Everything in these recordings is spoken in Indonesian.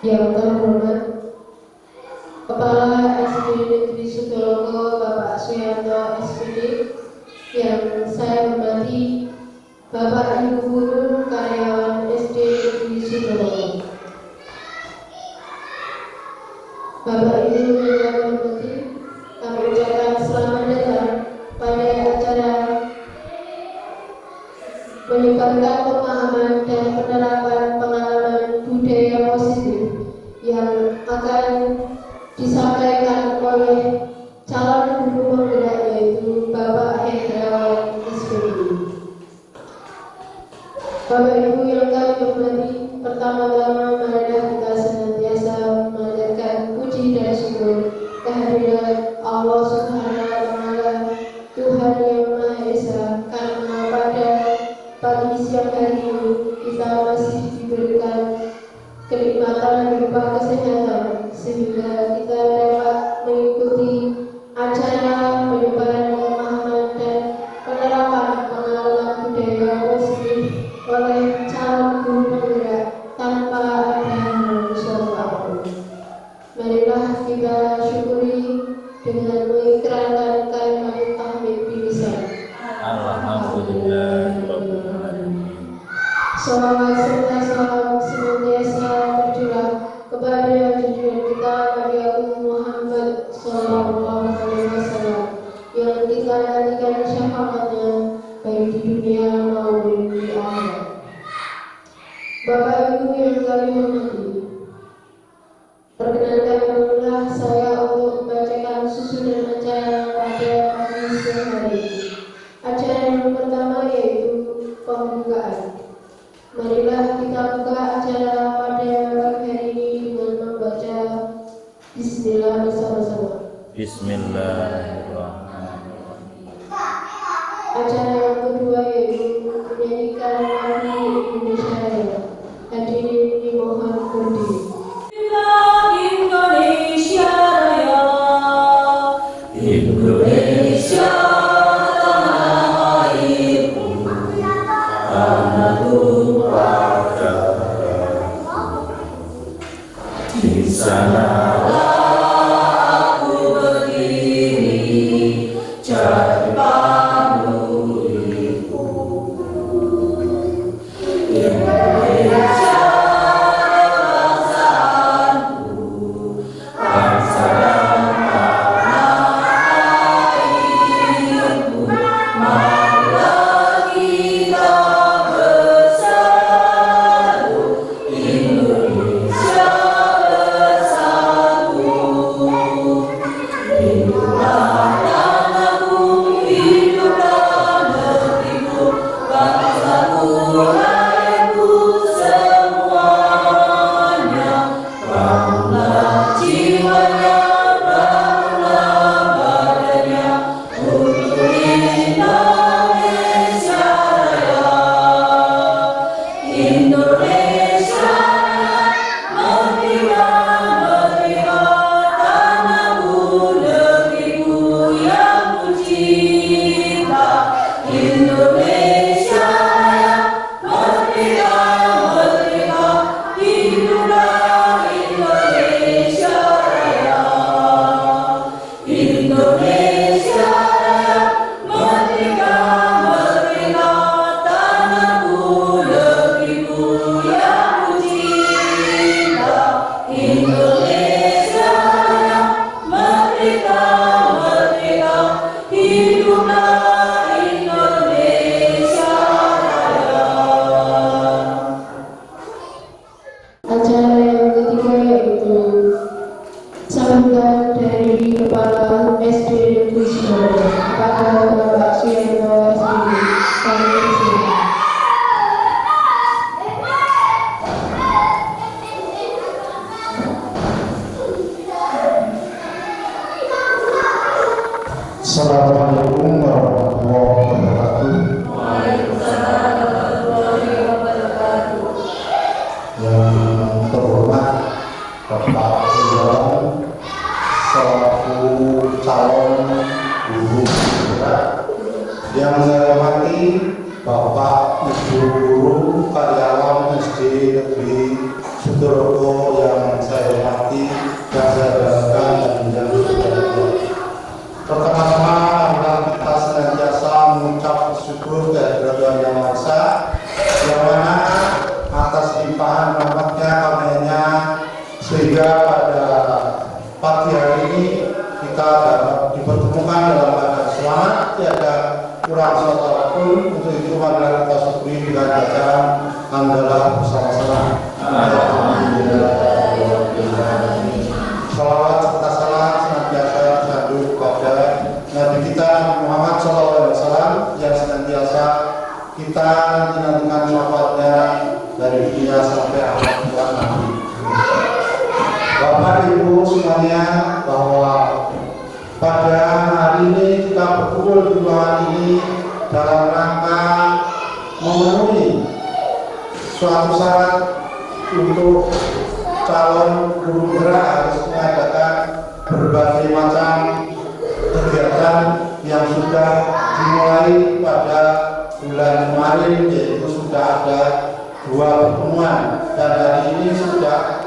Yang terhormat Kepala SD Negeri Sudoloko Bapak Suyanto SPD, yang saya hormati Bapak Ibu Guru karyawan SD Negeri Sudoloko, Bapak Ibu yang kami hormati, kami ucapkan selamat datang pada acara menyebarkan pemahaman dan penerapan pengalaman budaya positif yang akan disampaikan oleh calon guru penggerak, yaitu Bapak Hendrawan SPD. Bapak Ibu yang kami hormati, pertama-tama marilah kita senantiasa mengajarkan puji dan syukur kehadirat Allah Subhanahu wa Ta'ala, Tuhan yang Maha Esa, karena pada pagi siang hari ini kita masih diberikan kenikmatan berupa kesehatan, sehingga kita dapat mengikuti acara penyebaran pemahaman dan penerapan pengalaman budaya positif oleh calon guru penggerak tanpa ada suatu apapun. Marilah kita syukuri dengan mengikrarkan kalimat tahmid bilisan. Alhamdulillah. Salawat serta salam senantiasa tercurah kepada junjungan kita Nabi Agung Muhammad Sallallahu Alaihi Wasallam, yang kita nantikan syafaatnya baik di dunia maupun di akhirat. Bapak Ibu yang kami hormati, perkenankan dululah saya untuk membacakan susunan acara pada pagi siang hari ini. Acara yang pertama yaitu pembukaan. Marilah kita buka acara pada pagi hari ini dengan membaca Bismillah bersama-sama. Bismillahirrahmanirrahim. Acara yang kedua yaitu menyanyikan lagu Indonesia Raya. Hadirin dimohon berdiri. Indonesia Raya, Indonesia tanah airku, tanah tumpah darah. Di sanalah aku berdiri, jadi pamuriku. Indonesia bangsaku, bangsa dan tanah airku. Marilah kita bersatu, Indonesia bersatu. Hiduplah tanahku, hiduplah negeriku, bangsaku, rakyatku semuanya. Bangunlah jiwanya, bangunlah badannya, untuk Indonesia Raya. Indonesia merdeka, merdeka, tanahku, negeriku yang kucinta. Indonesia merdeka, merdeka, hiduplah Indonesia Raya. Indonesia merdeka, merdeka, tanahku, negeriku yang kucinta. Indonesia merdeka, merdeka, hiduplah Indonesia Raya. Acara yang ketiga yaitu sambutan dari Kepala SD Negeri Sudoloko kepada Bapak Suyanto SPD. Kami persilakan. Assalamualaikum warahmatullahi wabarakatuh. Waalaikumsalam warahmatullahi wabarakatuh. Yang terhormat Bapak Hendrawan selaku calon guru penggerak, yang saya hormati Bapak Ibu guru karyawan SD Negeri Sudoloko Saudaraku yang saya hormati dan saya banggakan dan yang berbahagia. Pertama-tama adalah kita senantiasa mengucap syukur kehadirat Tuhan Yang Maha Esa, yang mana atas limpahan rahmat-Nya, karunia-Nya, sehingga pada pagi hari ini kita dapat dipertemukan dalam keadaan selamat, tiada kurang suatu apapun. Untuk itu marilah kita syukuri dengan bacaan hamdalah bersama-sama. Salawat serta salam senantiasa tersanjung kepada Nabi kita Muhammad SAW yang senantiasa kita nanti-nantikan syafaatnya dari dunia sampai akhir nanti. Bapak Ibu semuanya, bahwa pada hari ini kita berkumpul di ruangan ini dalam rangka memenuhi suatu syarat untuk calon guru gerak harus mengadakan berbagai macam kegiatan yang sudah dimulai pada bulan kemarin, yaitu sudah ada 2 pertemuan dan hari ini sudah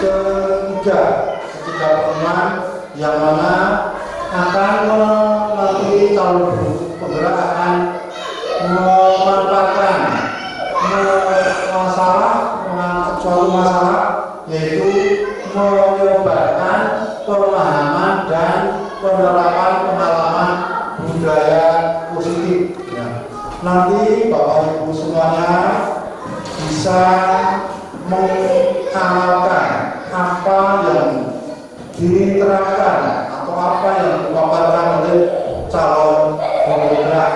ketiga pertemuan yang mana akan melalui calon penggerak akan memanfaatkan suatu masalah, yaitu menyebarkan pemahaman dan penerapan pengalaman budaya positif. Nanti Bapak Ibu semuanya bisa mengamalkan apa yang diterapkan atau apa yang dipaparkan oleh calon penggerak,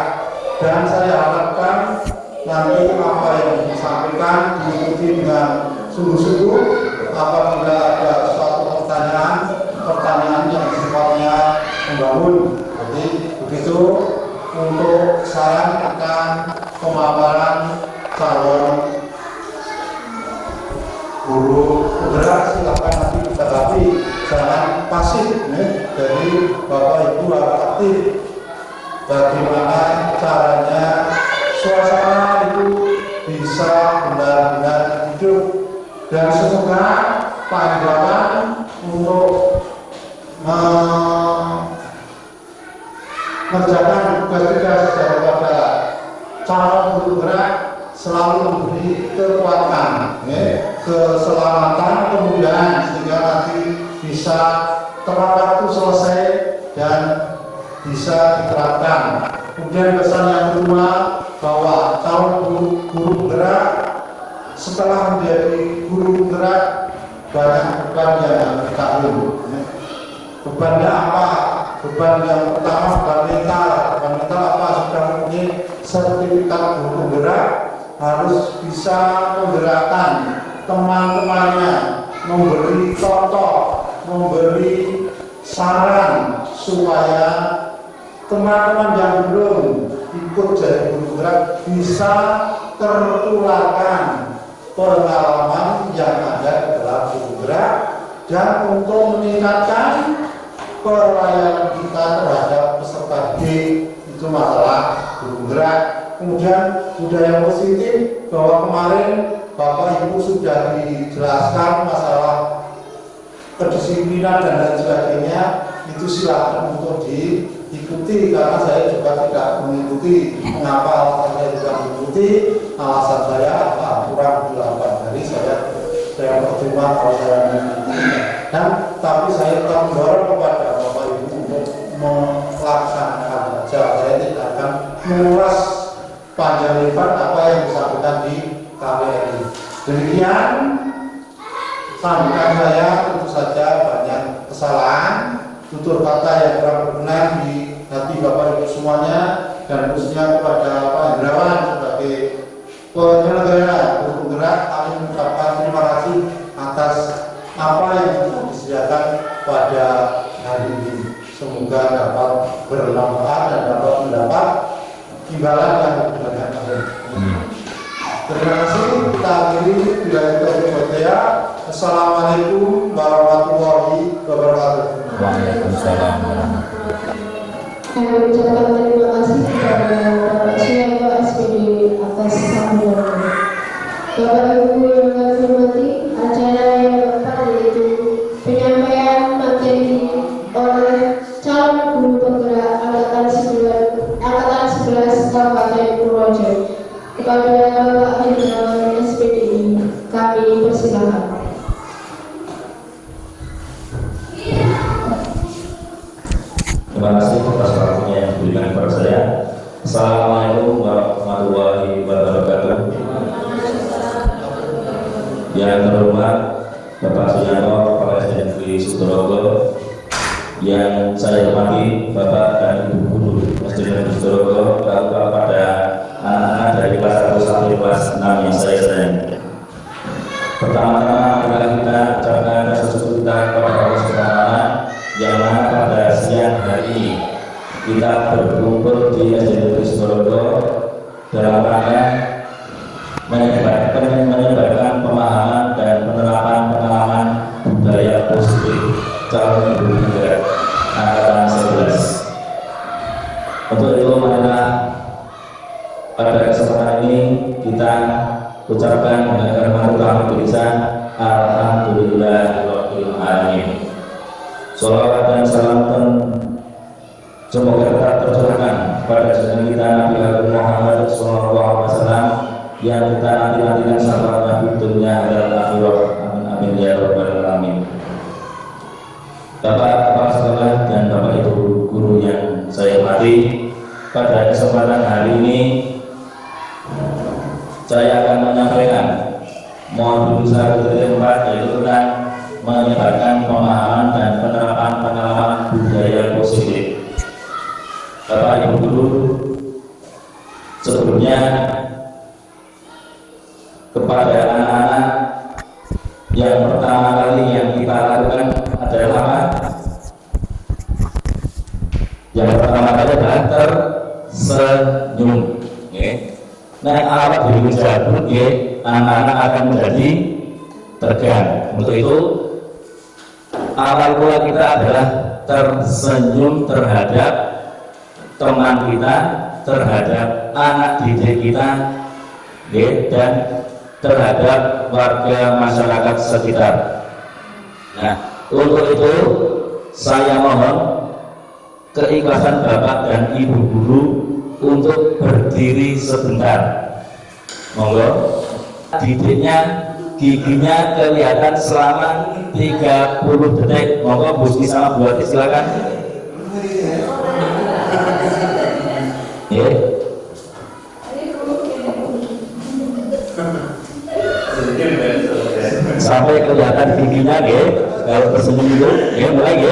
dan saya harapkan nanti apa yang disampaikan diikuti dengan sungguh-sungguh. Apabila ada suatu pertanyaan yang sifatnya membangun, jadi begitu untuk saran akan pemaparan calon guru penggerak, silakan nanti ditanggapi, jangan pasif. Jadi Bapak Ibu harus aktif. Bagaimana caranya suasana itu bisa benar-benar hidup, dan semoga pandangan untuk mengerjakan tugas-tugas daripada calon guru gerak selalu memberi kekuatan, keselamatan, kemudahan, sehingga nanti bisa tepat waktu selesai dan bisa diterapkan. Kemudian pesan yang kedua, bahwa calon guru gerak setelah menjadi guru gerak banyak beban yang ditanggung. Bebannya apa? Beban yang pertama beban mental. Beban mental apa? Sudah mempunyai sertifikat guru gerak, harus bisa menggerakkan teman-temannya, memberi contoh, memberi saran supaya teman-teman yang belum ikut jadi guru gerak bisa tertularkan pengalaman yang ada di dalam guru gerak, dan untuk meningkatkan pelayanan kita terhadap peserta didik, itu masalah guru gerak. Kemudian budaya positif, bahwa kemarin Bapak Ibu sudah dijelaskan masalah kedisiplinan dan lain sebagainya, itu silakan untuk diikuti, karena saya juga tidak mengikuti. Mengapa alasan saya tidak mengikuti? Alasan saya kurang 8 hari saya percuma kalau saya mengikuti. Dan tapi saya tetap mendorong kepada Bapak Ibu untuk melaksanakan saja. Saya tidak akan mengulas panjang lebar apa yang disampaikan di KPRI. Demikian sambutan saya, tentu saja banyak kesalahan, tutur kata yang kurang berkenan di hati Bapak Ibu semuanya, dan khususnya kepada Pak Hendrawan sebagai penyelenggara guru gerak, kami mengucapkan terima kasih atas apa yang sudah disediakan pada hari ini. Semoga dapat bermanfaat dan dapat mendapat imbalan yang banyak. Terima kasih. Kita akhiri bila kita. Assalamualaikum warahmatullahi wabarakatuh. Waalaikumsalam warahmatullahi wabarakatuh. Kami ucapkan terima kasih kepada Bapak Suyoto SPD atas sambutannya. Bapak Ibu yang kami hormati, acara Terima kasih atas waktunya yang diberikan kepada saya. Assalamualaikum warahmatullahi wabarakatuh. Yang terhormat Bapak Suyanto, Kepala SD Negeri Sudorogo, yang saya hormati Bapak dan Ibu Guru SD Negeri Sudorogo, kepada anak-anak dari kelas 1 sampai kelas 6 yang saya sayangi. Pertama-tama adalah kita ucapkan rasa syukur kita kepada Allah Subhanahu wa Ta'ala yang mana pada siang hari ini kita berkumpul di SD Negeri Sudorogo dalam rangka menyebarkan pemahaman dan penerapan pengalaman budaya positif calon ibu negara angkatan 11. Untuk itu marilah pada kesempatan ini kita ucapkan dengan kami tulisan Alhamdulillahirabbil alamin. Sholawat dan salam semoga tetap tercurahkan pada junjungan kita Nabi Muhammad SAW yang kita nanti-nantikan syafaatnya di dunia dan akhirat. Amin amin ya rabbal alamin. Bapak kepala sekolah dan Bapak Ibu guru yang saya hormati, pada kesempatan hari ini saya akan menyampaikan modul 1.4 yaitu tentang menyebarkan pemahaman dan penerapan pengalaman budaya positif. Bapak Ibu guru, sebelumnya kepada anak-anak yang pertama kali yang kita lakukan adalah apa? Yang pertama kali adalah tersenyum. Nah, awal dari menjabut, anak-anak akan menjadi tegang. Untuk itu, awal pula kita adalah tersenyum terhadap teman kita, terhadap anak didik kita, dan terhadap warga masyarakat sekitar. Nah, untuk itu saya mohon keikhlasan Bapak dan Ibu guru untuk berdiri sebentar. Monggo. Didiknya, giginya kelihatan selama 30 detik. Monggo Bu Siti sama Bu Ati silakan. Sampai kelihatan giginya, kalau tersenyum itu, mulai,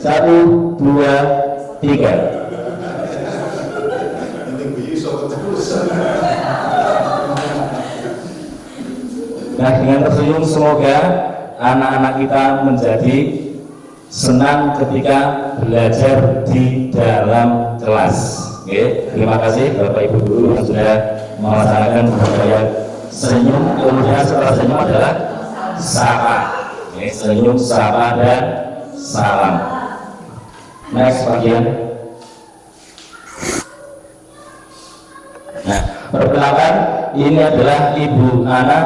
1, 2, 3. Nah, dengan tersenyum semoga anak-anak kita menjadi senang ketika belajar di dalam kelas. Terima kasih Bapak Ibu guru yang sudah melaksanakan budaya senyum. Kemudian setelah senyum adalah sapa. Senyum, sapa, dan salam. Next bagian. Nah, perkenalkan, ini adalah Ibu Ana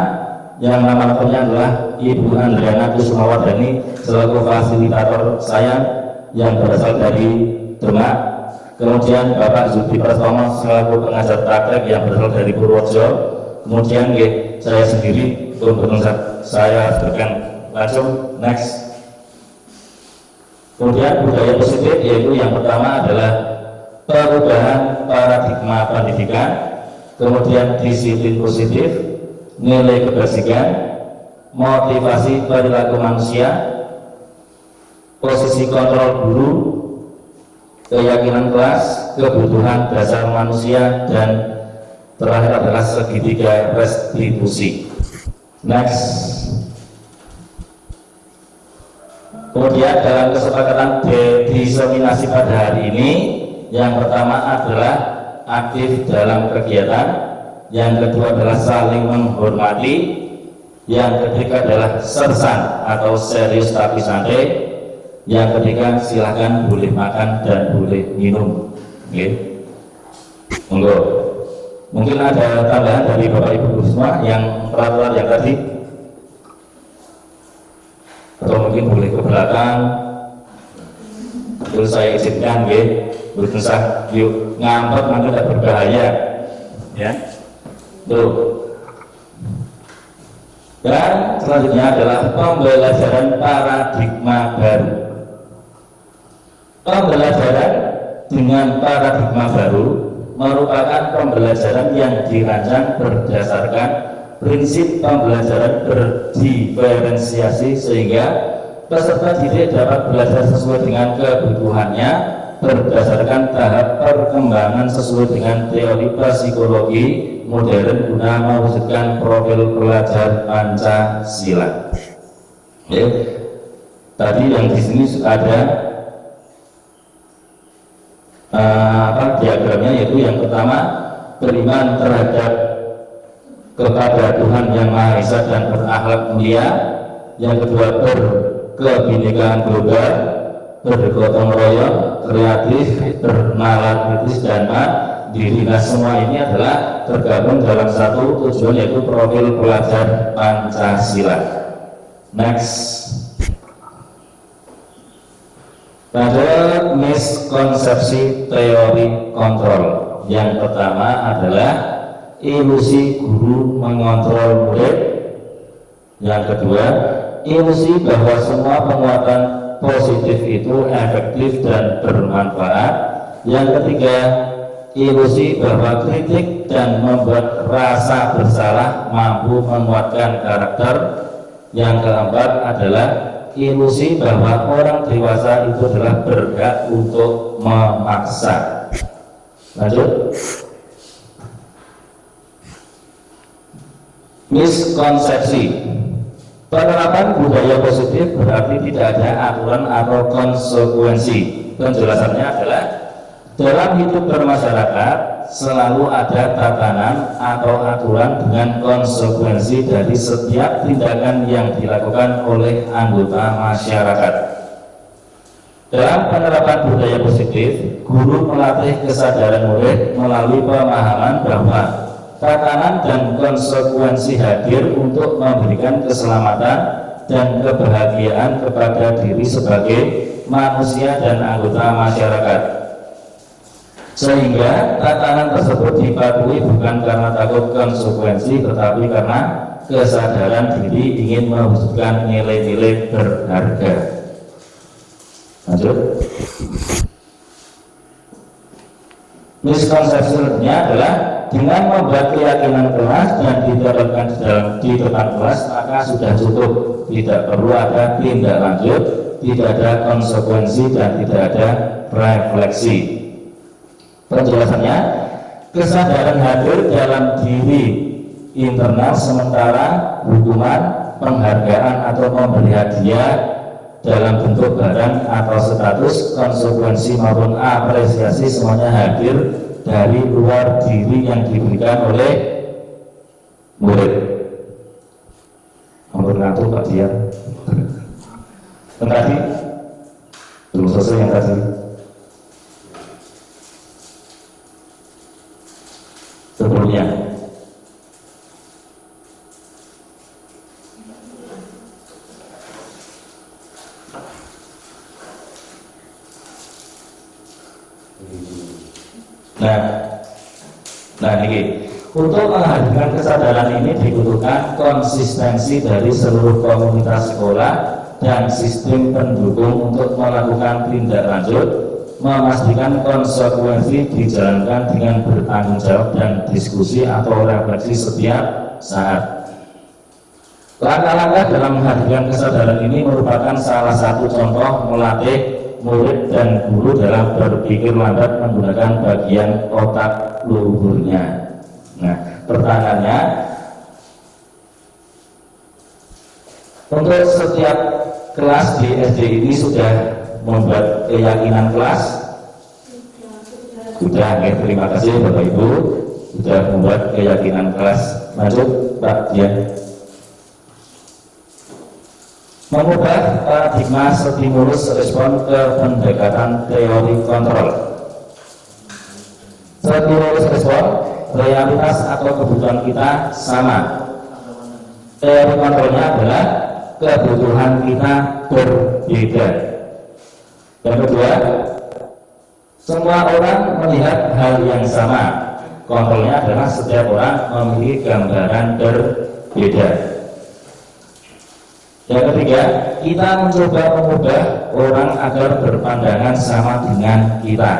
yang nama lengkapnya adalah Ibu Andriana Kusumawardani selaku fasilitator saya yang berasal dari Demak. Kemudian Bapak Zudi Prastomo selaku pengajar praktek yang berasal dari Purworejo. Kemudian saya sendiri untuk saya berikan langsung. Next. Kemudian budaya positif yaitu yang pertama adalah perubahan paradigma pendidikan, kemudian disiplin positif, nilai kebersihan, motivasi perilaku manusia, posisi kontrol guru, keyakinan kelas, kebutuhan dasar manusia, dan terakhir adalah segitiga restitusi. Next. Kemudian dalam kesepakatan diseminasi pada hari ini, yang pertama adalah aktif dalam kegiatan, yang kedua adalah saling menghormati, yang ketiga adalah sersan atau serius tapi santai, yang ketiga silahkan boleh makan dan boleh minum. Monggo. Mungkin ada tambahan dari Bapak Ibu semua yang peraturan yang tadi, atau mungkin boleh ke belakang. Terus saya izinkan, berusaha yuk ngambek nanti tidak berbahaya, ya. Tuh. Dan selanjutnya adalah pembelajaran paradigma baru. Pembelajaran dengan paradigma baru merupakan pembelajaran yang dirancang berdasarkan prinsip pembelajaran berdiferensiasi sehingga peserta didik dapat belajar sesuai dengan kebutuhannya berdasarkan tahap perkembangan sesuai dengan teori psikologi modern guna mewujudkan profil pelajar Pancasila. Oke. Tadi yang di sini ada diagramnya, yaitu yang pertama beriman terhadap kepada Tuhan yang Maha Esa dan berakhlak mulia, yang kedua berkebinekaan global, bergotong royong, kreatif, bernalar kritis dan mandiri. Nah, semua ini adalah tergabung dalam satu tujuan, yaitu profil pelajar Pancasila. Next. Pada miskonsepsi teori kontrol, yang pertama adalah ilusi guru mengontrol murid, yang kedua ilusi bahwa semua penguatan positif itu efektif dan bermanfaat, yang ketiga ilusi bahwa kritik dan membuat rasa bersalah mampu menguatkan karakter, yang keempat adalah ilusi bahwa orang dewasa itu adalah berhak untuk memaksa. Lanjut. Miskonsepsi. Penerapan budaya positif berarti tidak ada aturan atau konsekuensi. Penjelasannya adalah dalam hidup bermasyarakat selalu ada tatanan atau aturan dengan konsekuensi dari setiap tindakan yang dilakukan oleh anggota masyarakat. Dalam penerapan budaya positif, guru melatih kesadaran murid melalui pemahaman bahwa tatanan dan konsekuensi hadir untuk memberikan keselamatan dan kebahagiaan kepada diri sebagai manusia dan anggota masyarakat. Sehingga tatanan tersebut dipatuhi bukan karena takut konsekuensi, tetapi karena kesadaran diri ingin mewujudkan nilai-nilai berharga. Lanjut. Miskonsepsi selanjutnya adalah dengan membuat keyakinan kelas dan diterapkan di depan kelas maka sudah cukup, tidak perlu ada tindak lanjut, tidak ada konsekuensi dan tidak ada refleksi. Penjelasannya, kesadaran hadir dalam diri internal, sementara hukuman, penghargaan atau memberi hadiah dalam bentuk barang atau status, konsekuensi maupun apresiasi semuanya hadir dari luar diri yang diberikan oleh murid. Ampun ngantuk Pak Dian. Yang tadi belum selesai yang tadi. Sebelumnya. Nah ini untuk menghadirkan kesadaran ini dibutuhkan konsistensi dari seluruh komunitas sekolah dan sistem pendukung untuk melakukan tindak lanjut, memastikan konsekuensi dijalankan dengan bertanggung jawab dan diskusi atau refleksi setiap saat. Langkah-langkah dalam menghadirkan kesadaran ini merupakan salah satu contoh melatih murid dan guru dalam berpikir lambat menggunakan bagian otak luhurnya. Nah, pertanyaannya, untuk setiap kelas di SD ini sudah membuat keyakinan kelas? Sudah, ya, terima kasih Bapak Ibu sudah membuat keyakinan kelas. Lanjut Pak Dian. Mengubah paradigma stimulus respon ke pendekatan teori kontrol. Stimulus respon, realitas atau kebutuhan kita sama. Teori kontrolnya adalah kebutuhan kita berbeda. Yang kedua, semua orang melihat hal yang sama. Kontrolnya adalah setiap orang memiliki gambaran berbeda. Yang ketiga, kita mencoba mengubah orang agar berpandangan sama dengan kita.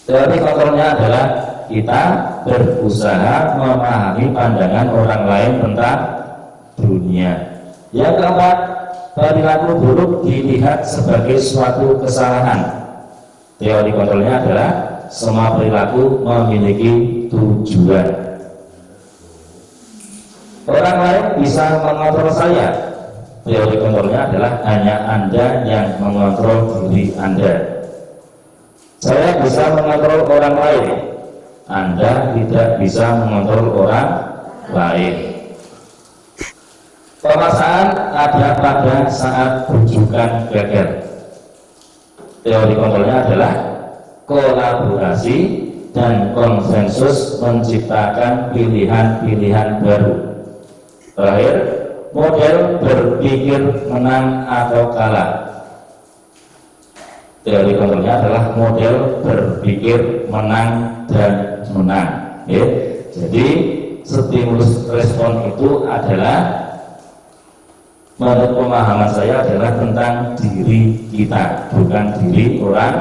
Teori kontrolnya adalah kita berusaha memahami pandangan orang lain tentang dunia. Yang keempat, perilaku buruk dilihat sebagai suatu kesalahan. Teori kontrolnya adalah semua perilaku memiliki tujuan. Orang lain bisa mengontrol saya. Teori kontrolnya adalah hanya Anda yang mengontrol diri Anda. Saya bisa mengontrol orang lain, Anda tidak bisa mengontrol orang lain. Pemaksaan ada pada saat rujukan gagal. Teori kontrolnya adalah kolaborasi dan konsensus menciptakan pilihan-pilihan baru. Terakhir, model berpikir menang atau kalah. Teori kontrolnya adalah model berpikir menang dan menang. Ya. Jadi stimulus respon itu adalah, menurut pemahaman saya, adalah tentang diri kita, bukan diri orang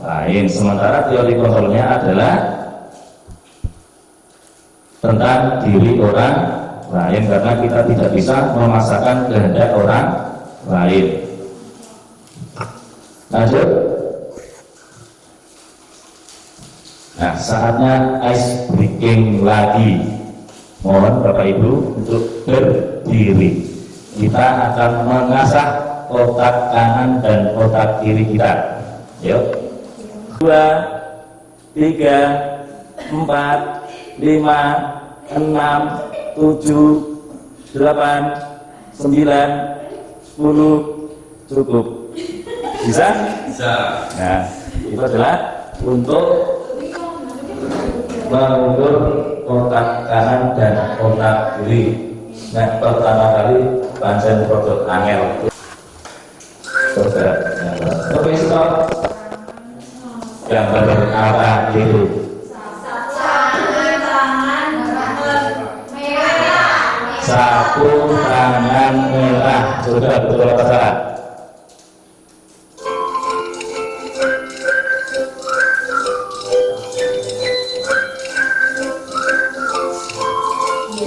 lain. Sementara teori kontrolnya adalah tentang diri orang lain, karena kita tidak bisa memaksakan kehendak orang lain. Lanjut. Nah, saatnya ice breaking lagi. Mohon Bapak Ibu untuk berdiri. Kita akan mengasah otak kanan dan otak kiri kita. Yuk. 2, 3, 4, 5, 6, 7, 8, 9, 10. Cukup. Bisa? Bisa. Nah, itu adalah untuk mengukur otak kanan dan otak kiri. Nah, pertama kali pancen produk angel. Oke, stop. Gambar apa itu? Sapu tangan merah. Sudah betul apa salah?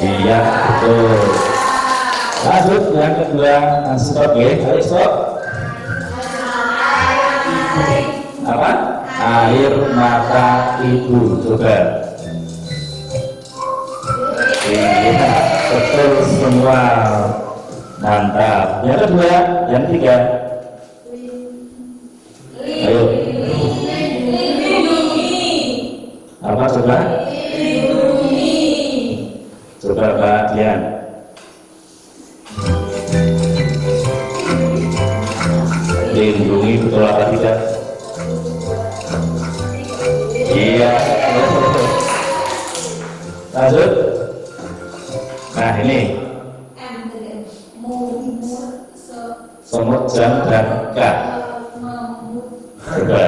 Iya, betul. Lanjut yang kedua, stop ya, ayo stop. Apa? Air mata ibu, coba. Iya, betul semua. Mantap. Yang kedua, yang ketiga. Ayo. Apa coba? Coba Pak Dian. Lindungi, betul apa tidak? Iya. Lanjut. Nah ini semut, jam, dan K. Coba.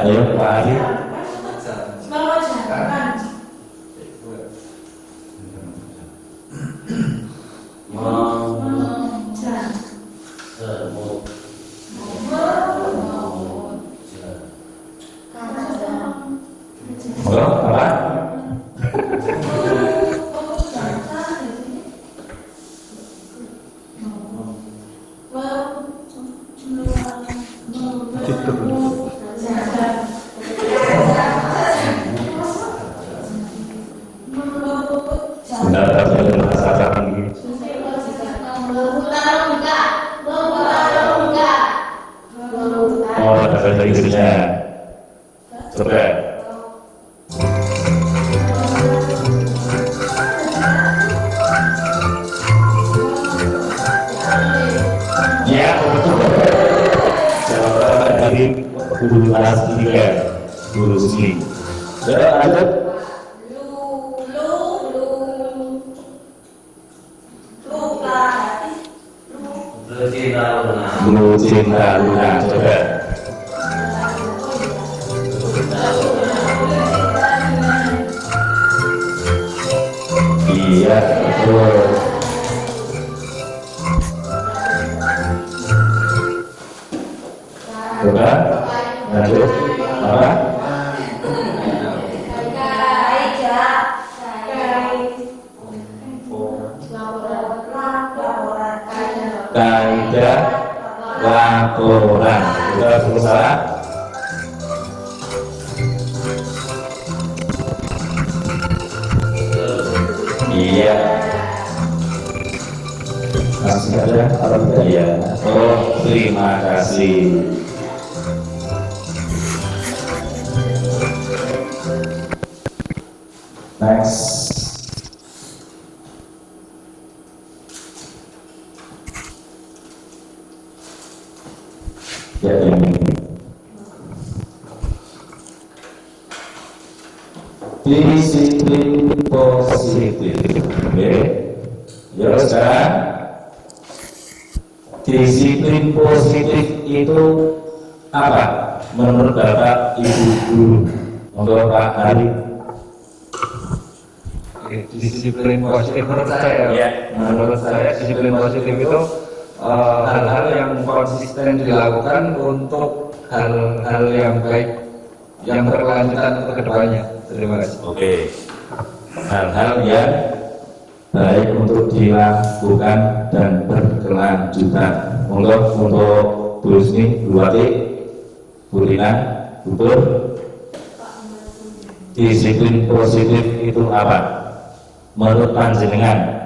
Ayo Pak Ali. Apa? Oh, ada bahasa Inggrisnya. Coba. Ya, Bu Cinta Luna, coba. Iya, betul. Coba, lanjut. Apa? Kaidah laporan. Sudah selesai. Iya. Masih ada apa tidak ya? Oh, terima kasih. Next. Ya, ini. Disiplin positif. Oke. Ya, sekarang disiplin positif itu apa? Menurut Bapak Ibu Guru, untuk Pak Hari. Disiplin positif menurut saya, Ya. menurut saya disiplin positif itu hal-hal yang konsisten dilakukan untuk hal-hal yang baik yang berkelanjutan untuk kedepannya. Terima kasih. Oke. Hal-hal yang baik untuk dilakukan dan berkelanjutan. Untuk Bu Husni, Bu Wati, Bu Rina, betul? Disiplin positif itu apa? Menurut panjenengan?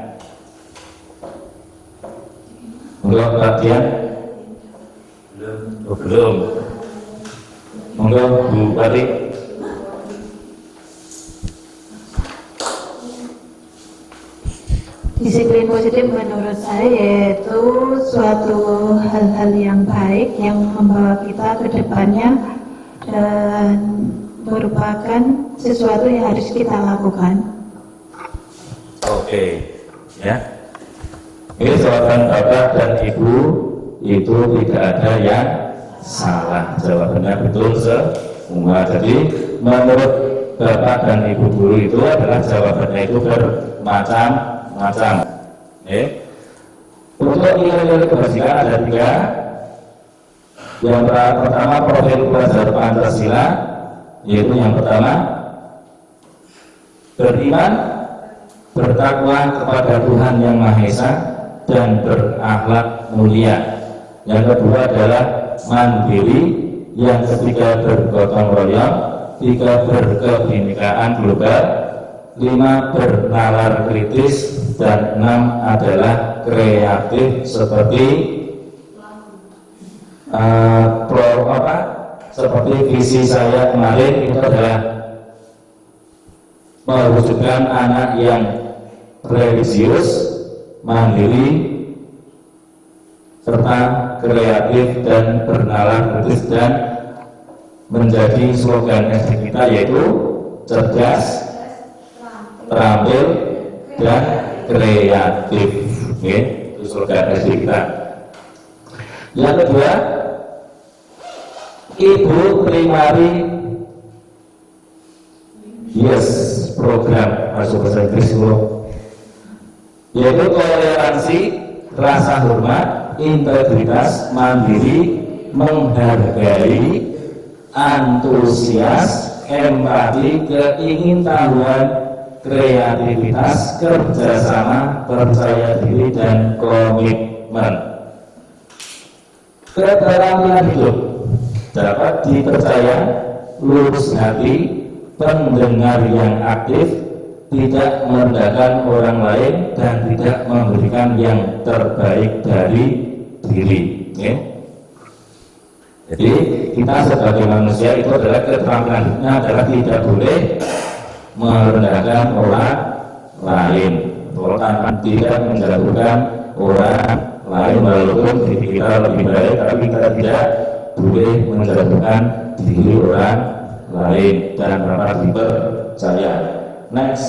Untuk bagian? Belum. Untuk Bu Wati? Disiplin positif menurut saya yaitu suatu hal-hal yang baik yang membawa kita ke depannya dan merupakan sesuatu yang harus kita lakukan. Oke, ya. Ini jawaban Bapak dan Ibu itu tidak ada yang salah. Jawabannya betul semua. Jadi menurut Bapak dan Ibu guru itu adalah jawabannya itu bermacam-macam. Untuk nilai-nilai kebajikan ada 3. Yang pertama profil pelajar Pancasila, yaitu yang pertama beriman, bertakwa kepada Tuhan Yang Maha Esa dan berakhlak mulia. Yang kedua adalah mandiri, yang ketiga bergotong royong, 3 berkebinekaan global, 5 bernalar kritis, dan 6 adalah kreatif seperti seperti visi saya kemarin itu adalah mewujudkan anak yang religius, mandiri, serta kreatif dan bernalar kritis, dan menjadi slogan SD kita yaitu cerdas, terampil, dan kreatif. Oke, itu slogan SD kita. Yang kedua, Ibu Primary program masuk bahasa Inggris dulu, yaitu toleransi, rasa hormat, integritas, mandiri, menghargai, antusias, empati, keingintahuan, kreativitas, kerjasama, percaya diri, dan komitmen. Keterampilan hidup dapat dipercaya, lurus hati, pendengar yang aktif, tidak merendahkan orang lain, dan tidak memberikan yang terbaik dari diri. Okay? Jadi kita sebagai manusia itu adalah keterampilan hidupnya adalah tidak boleh merendahkan orang lain, tanpa tidak menjatuhkan orang lain, walaupun diri kita lebih baik, tapi kita tidak boleh menjatuhkan diri orang lain dan dapat dipercaya. Next.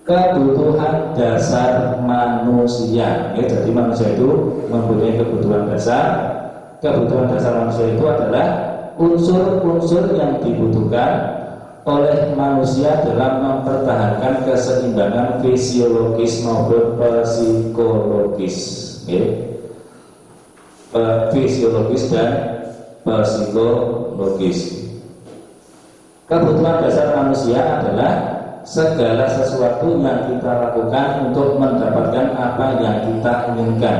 kebutuhan dasar manusia. Ya, jadi manusia itu mempunyai kebutuhan dasar. Kebutuhan dasar manusia itu adalah unsur-unsur yang dibutuhkan oleh manusia dalam mempertahankan keseimbangan fisiologis maupun psikologis. Fisiologis dan psikologis. Kebutuhan dasar manusia adalah segala sesuatu yang kita lakukan untuk mendapatkan apa yang kita inginkan.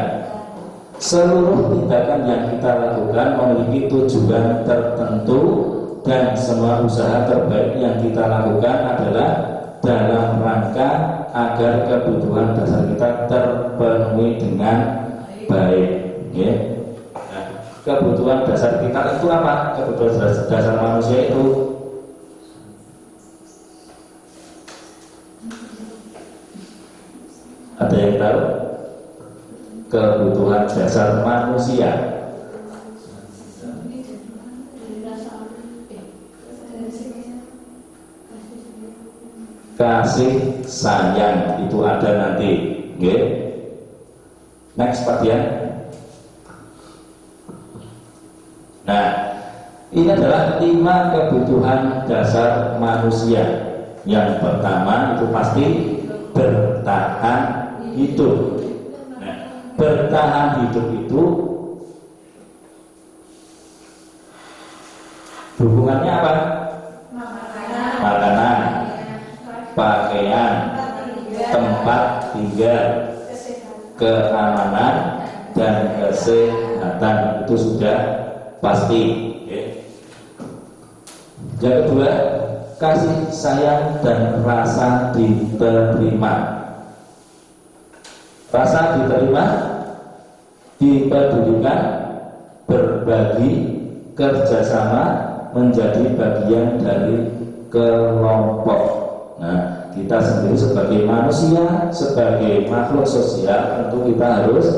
Seluruh tindakan yang kita lakukan memiliki tujuan tertentu, dan semua usaha terbaik yang kita lakukan adalah dalam rangka agar kebutuhan dasar kita terpenuhi dengan baik. Nah, kebutuhan dasar kita itu apa? Kebutuhan dasar manusia itu ada yang tahu? Kebutuhan dasar manusia kasih sayang itu ada nanti. Next Pak Dian. Nah, ini adalah 5 kebutuhan dasar manusia. Yang pertama itu pasti bertahan hidup. Bertahan hidup itu hubungannya apa? Makanan, pakaian, tempat tinggal, keamanan, dan kesehatan. Itu sudah pasti. Yang kedua, kasih sayang dan rasa diterima. Rasa diterima, dipedulikan, berbagi, kerjasama, menjadi bagian dari kelompok. Nah, kita sendiri sebagai manusia, sebagai makhluk sosial, tentu kita harus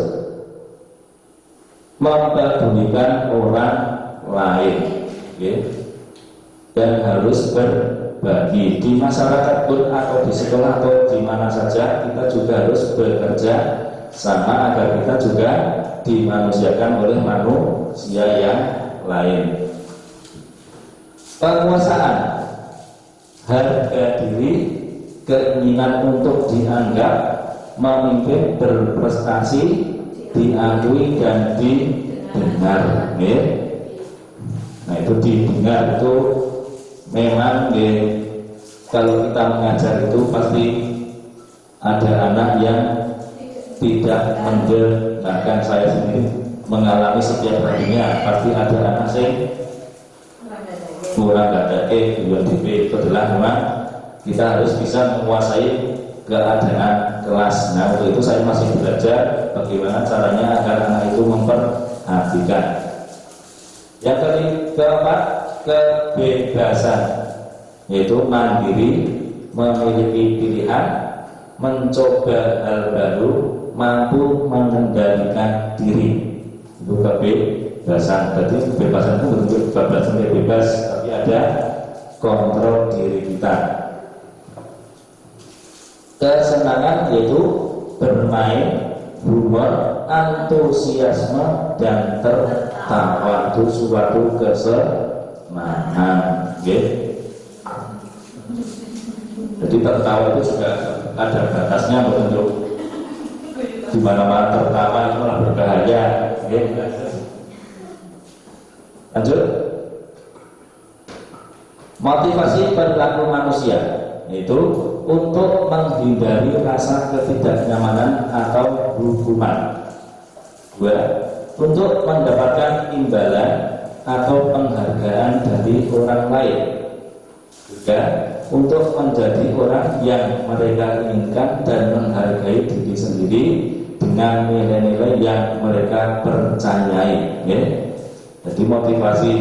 mempedulikan orang lain, dan harus berbagi. Di masyarakat pun atau di sekolah atau di mana saja, kita juga harus bekerja sama agar kita juga dimanusiakan oleh manusia yang lain. Penguasaan, harga diri, keinginan untuk dianggap, memimpin, berprestasi, diakui dan didengar. Nah, itu didengar itu memang kalau kita mengajar itu pasti ada anak yang tidak mendengarkan. Saya sendiri mengalami setiap harinya pasti ada anak yang kurang ada itu adalah memang kita harus bisa menguasai keadaan kelas. Nah, untuk itu saya masih belajar bagaimana caranya agar anak itu memperhatikan. Yang keempat, kebebasan, yaitu mandiri, memiliki pilihan, mencoba hal baru, mampu mengendalikan diri. Itu kebebasan. Jadi kebebasan itu bentuk kebebasan bebas, tapi ada kontrol diri kita. Kesenangan yaitu bermain, humor, antusiasme, dan tertawa. Itu suatu kesenangan. Jadi tertawa itu juga ada batasnya, bentuk di mana-mana tertawa itu malah berbahaya. Lanjut. Motivasi perilaku manusia yaitu untuk menghindari rasa ketidaknyamanan atau hukuman. 2. Untuk mendapatkan imbalan atau penghargaan dari orang lain. 3. Untuk menjadi orang yang mereka inginkan dan menghargai diri sendiri dengan nilai-nilai yang mereka percayai. Jadi motivasi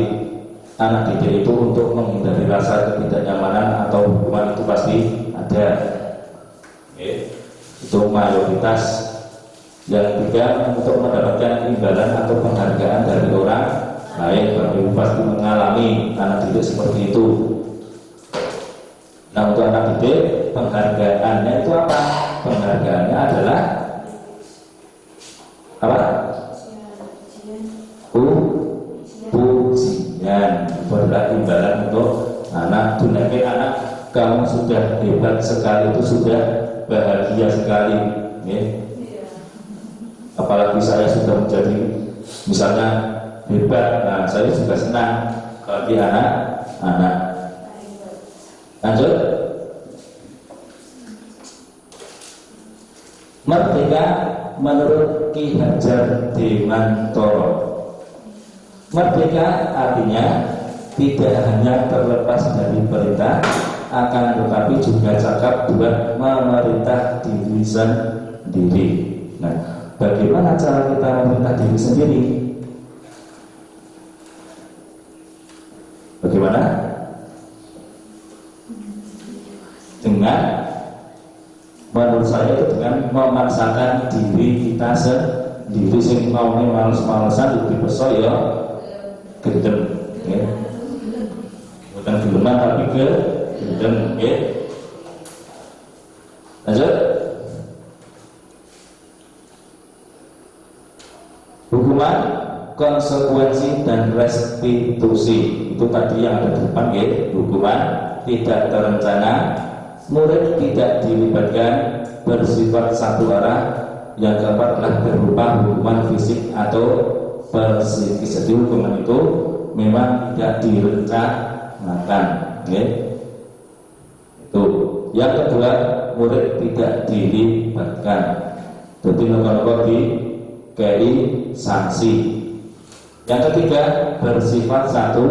anak didik itu untuk menghindari rasa ketidaknyamanan atau hukuman itu pasti ada. Itu mayoritas. Yang 3, untuk mendapatkan imbalan atau penghargaan dari orang lain. Bapak pasti mengalami anak didik seperti itu. Nah, untuk anak didik, penghargaannya itu apa? Penghargaannya adalah apa? Pujian. Itu adalah imbalan untuk anak. Dunake anak, kamu sudah hebat sekali, itu sudah bahagia sekali, ya. Apalagi saya sudah menjadi misalnya hebat, nah saya juga senang. Bagi anak-anak. Lanjut. Merdeka menurut Ki Hajar Dewantara. Merdeka artinya tidak hanya terlepas dari perintah, akan tetapi juga cakap buat memerintah diri sendiri. Nah, bagaimana cara kita memerintah diri sendiri? Bagaimana? Dengan, menurut saya itu dengan memaksakan diri kita sendiri. Sing mau males-malesan lebih besar ya gendem, ya. Bukan gedeman tapi gendem, ya. Lanjut. Hukuman, konsekuensi dan restitusi. Itu tadi yang ada di depan, ya. Hukuman tidak terencana, murid tidak dilibatkan, bersifat satu arah. Yang keempat adalah berupa hukuman fisik atau psikis. Jadi hukuman itu memang tidak direncanakan, ya. Itu. Yang kedua, murid tidak dilibatkan. Jadi nopo-nopo di KI sanksi. Yang ketiga, bersifat satu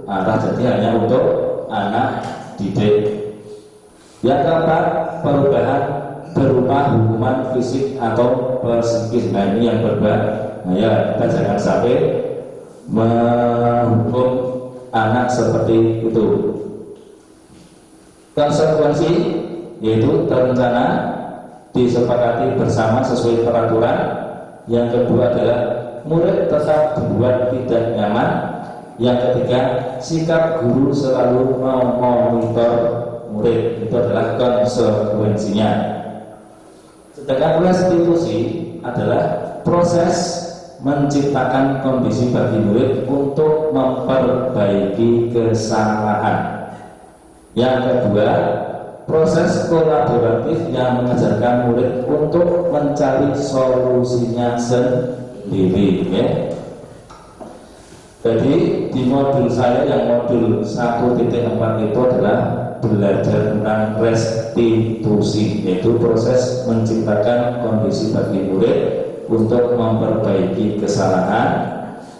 arah, jadi hanya untuk anak didik. Yang keempat, perubahan berupa hukuman fisik atau psikis. Nah, ini yang berbahaya. Kita jangan sampai menghukum anak seperti itu. Konsekuensi yaitu terencana, disepakati bersama sesuai peraturan. Yang kedua adalah murid tetap dibuat tidak nyaman. Yang ketiga, sikap guru selalu memonitor murid. Itu adalah konsekuensinya. Sedangkan restitusi adalah proses menciptakan kondisi bagi murid untuk memperbaiki kesalahan. Yang kedua, proses kolaboratif yang mengajarkan murid untuk mencari solusinya sendiri, ya. Jadi di modul saya yang modul 1.4 itu adalah belajar tentang restitusi, yaitu proses menciptakan kondisi bagi murid untuk memperbaiki kesalahan.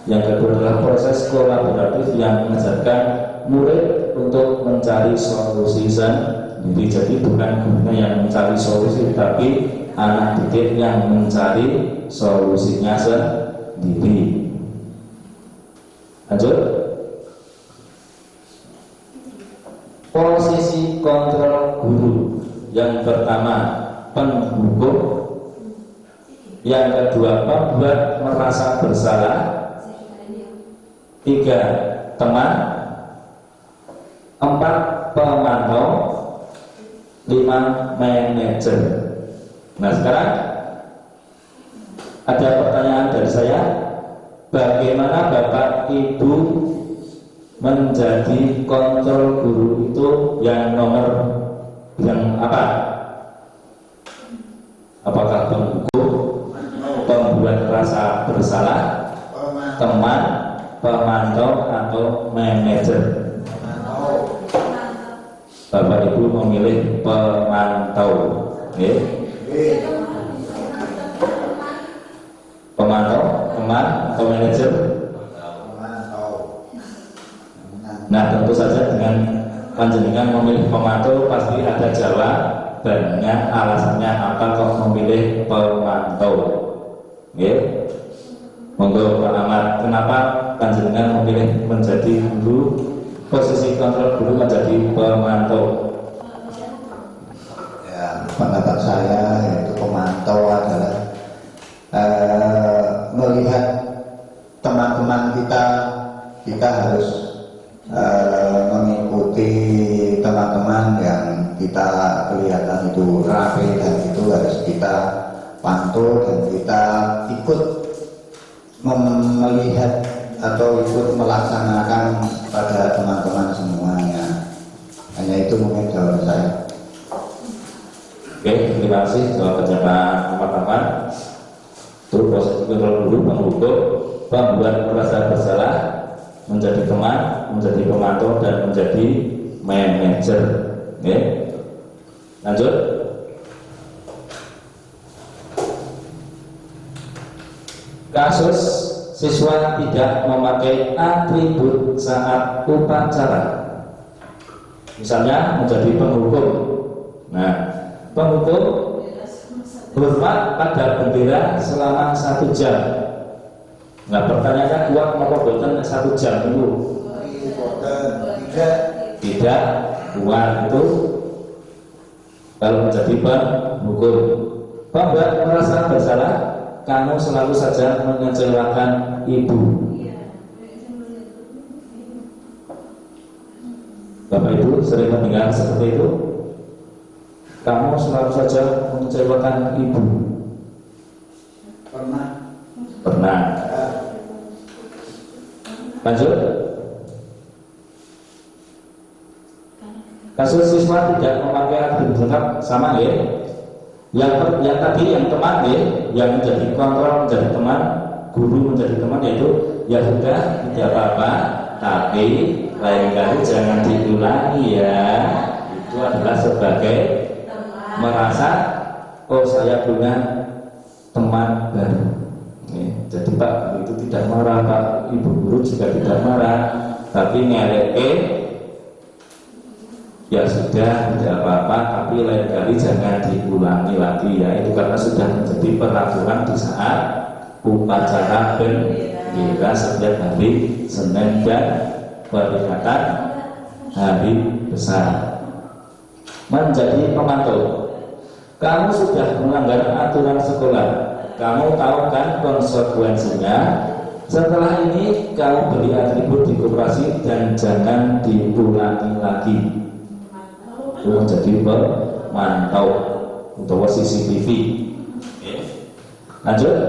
Yang kedua adalah proses kolaboratif yang mengajarkan murid untuk mencari solusi sendiri. Jadi bukan gurunya yang mencari solusi, tapi anak didik yang mencari solusinya sendiri. Lanjut. Posisi kontrol guru. Yang pertama, penghukum. Yang kedua, pembuat merasa bersalah. 3, teman. 4, pemantau. 5, manajer. Nah, sekarang ada pertanyaan dari saya. Bagaimana Bapak Ibu menjadi kontrol guru itu yang nomor yang apa? Apakah penghukum, pembuat rasa bersalah, teman, pemantau, atau manajer? Bapak Ibu memilih pemantau, ya? Pemantau, teman, atau manajer? Nah, tentu saja dengan panjenengan memilih pemantau pasti ada jawabannya, alasannya apa kok memilih pemantau. Oke, monggo Pak Ahmad, kenapa panjenengan memilih menjadi guru, posisi kontrol guru menjadi pemantau? Ya, pendapat saya yaitu pemantau adalah melihat teman-teman kita harus mengikuti teman-teman yang kita kelihatan itu rapi dan itu harus kita pantau dan kita ikut melihat atau ikut melaksanakan pada teman-teman semuanya. Hanya itu mungkin jawaban saya. Oke, terima kasih jawabannya Pak teman-teman. Terus proses kontrol dulu, penghukum, pembuat merasa bersalah, menjadi teman, menjadi pemantau dan menjadi manajer. Oke, lanjut. Kasus siswa tidak memakai atribut saat upacara, misalnya menjadi penghukum. Nah, penghukum hormat pada bendera selama 1 jam. Nah, pertanyaannya kuat apa boten 1 jam itu? Tidak kuat itu kalau menjadi penghukum. Pembuat merasa bersalah, kamu selalu saja mengecewakan ibu. Bapak Ibu sering mendengar seperti itu. Kamu selalu saja mengecewakan ibu. Pernah. Lanjut. Kasus siswa tidak memakai atribut lengkap sama ya. Yang tadi yang teman ya, yang menjadi kontrol menjadi teman, guru menjadi teman, yaitu ya sudah tidak apa-apa, tapi lain kali jangan diulangi ya. Itu adalah sebagai merasa oh saya punya teman baru. Jadi Pak itu tidak marah, Pak Ibu guru juga tidak marah, tapi ngeleke ya sudah tidak apa-apa, tapi lain kali jangan diulangi lagi ya. Itu karena sudah menjadi peraturan di saat upacara bendera setiap hari Senin dan peringatan hari besar. Menjadi pemantau, kamu sudah melanggar aturan sekolah, kamu tahu kan konsekuensinya. Setelah ini kamu beli atribut di koperasi dan jangan diulangi lagi. Itu menjadi pemantau untuk CCTV. Lanjut.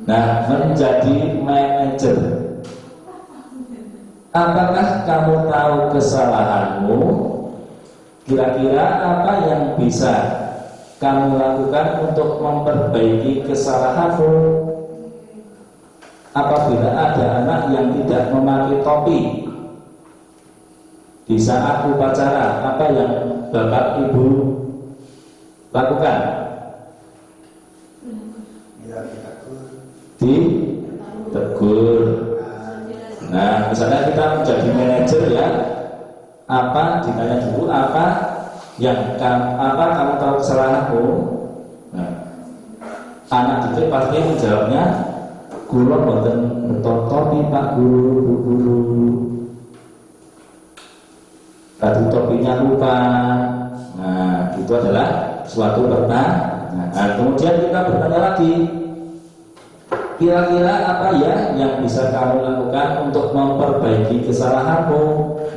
Nah, menjadi manajer. Apakah kamu tahu kesalahanmu? Kira-kira apa yang bisa kamu lakukan untuk memperbaiki kesalahanmu? Apabila ada anak yang tidak memakai topi di saat upacara, apa yang Bapak Ibu lakukan? Ditegur. Nah, misalnya kita menjadi manajer ya, apa ditanya dulu apa yang kamu tahu kesalahanmu. Nah, anak itu pasti menjawabnya, kula mboten topi Pak Guru, Bu Guru. Tadi topinya lupa. Nah, itu adalah suatu pertanyaan. Nah, kemudian kita bertanya lagi, kira-kira apa ya yang bisa kamu lakukan untuk memperbaiki kesalahanmu?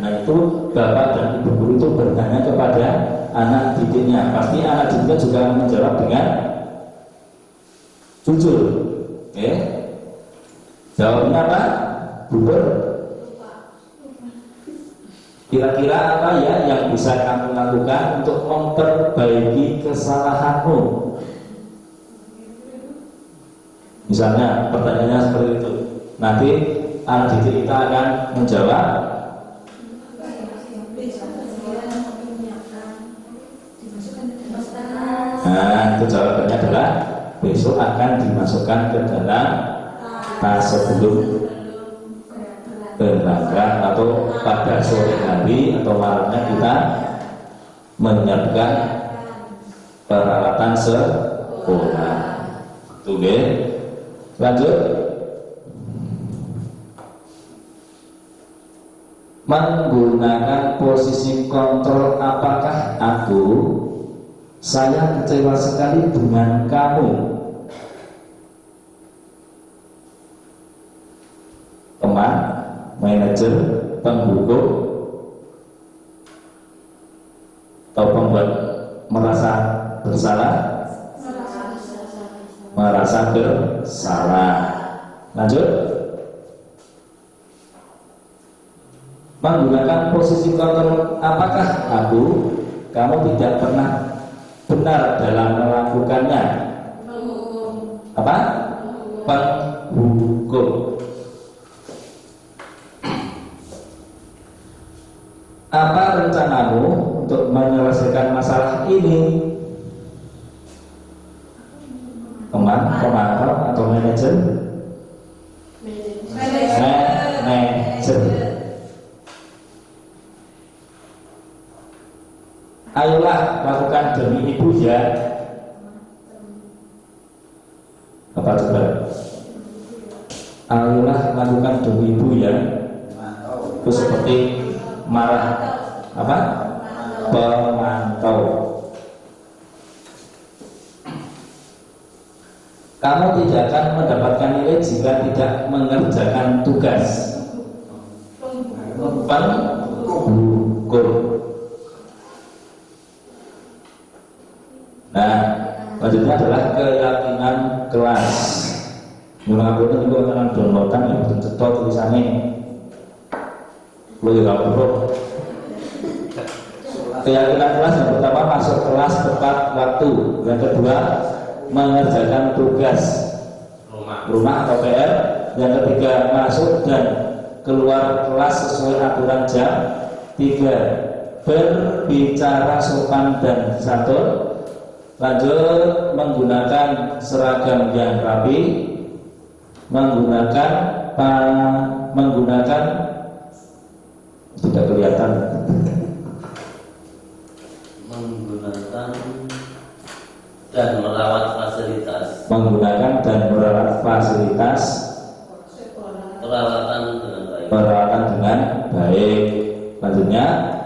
Nah, itu Bapak dan Ibu guru itu bertanya kepada anak didiknya. Pasti anak didiknya juga menjawab dengan jujur. Oke? Jawabnya apa? Bubur. Kira-kira apa ya yang bisa kamu lakukan untuk memperbaiki kesalahanmu? Misalnya pertanyaannya seperti itu. Nanti anak didik kita akan menjawab. Nah, itu jawabannya adalah besok akan dimasukkan ke dalam tas sebelum berangkat atau pada sore hari atau malamnya kita menyiapkan peralatan sekolah. Oke, lanjut. Menggunakan posisi kontrol, apakah saya kecewa sekali dengan kamu. Teman, manajer, penghukum, bersalah? Merasa bersalah. Lanjut. Menggunakan posisi kontrol, apakah aku, kamu tidak pernah benar dalam melakukannya? Apa? Penghukum. Apa rencanamu untuk menyelesaikan masalah ini? Teman, pemantau atau manajer? Manajer. Ayolah lakukan demi ibu ya. Apa coba? Ayolah lakukan demi ibu ya. Itu seperti marah apa? Pemantau. Kamu tidak akan mendapatkan nilai jika tidak mengerjakan tugas. Penghukum. Nah, selanjutnya adalah keyakinan kelas. Mengaku itu juga akan downloadan yang bercetok tulisannya. Boleh bro. Keyakinan kelas yang pertama, masuk kelas tepat waktu. Yang kedua, mengerjakan tugas rumah atau PR. Yang ketiga, masuk dan keluar kelas sesuai aturan jam. 3, berbicara sopan dan santun. Lanjut, menggunakan seragam yang rapi, menggunakan tidak kelihatan, menggunakan dan merawat fasilitas, menggunakan dan merawat fasilitas perawatan dengan baik, perawatan dengan baik. Lanjutnya,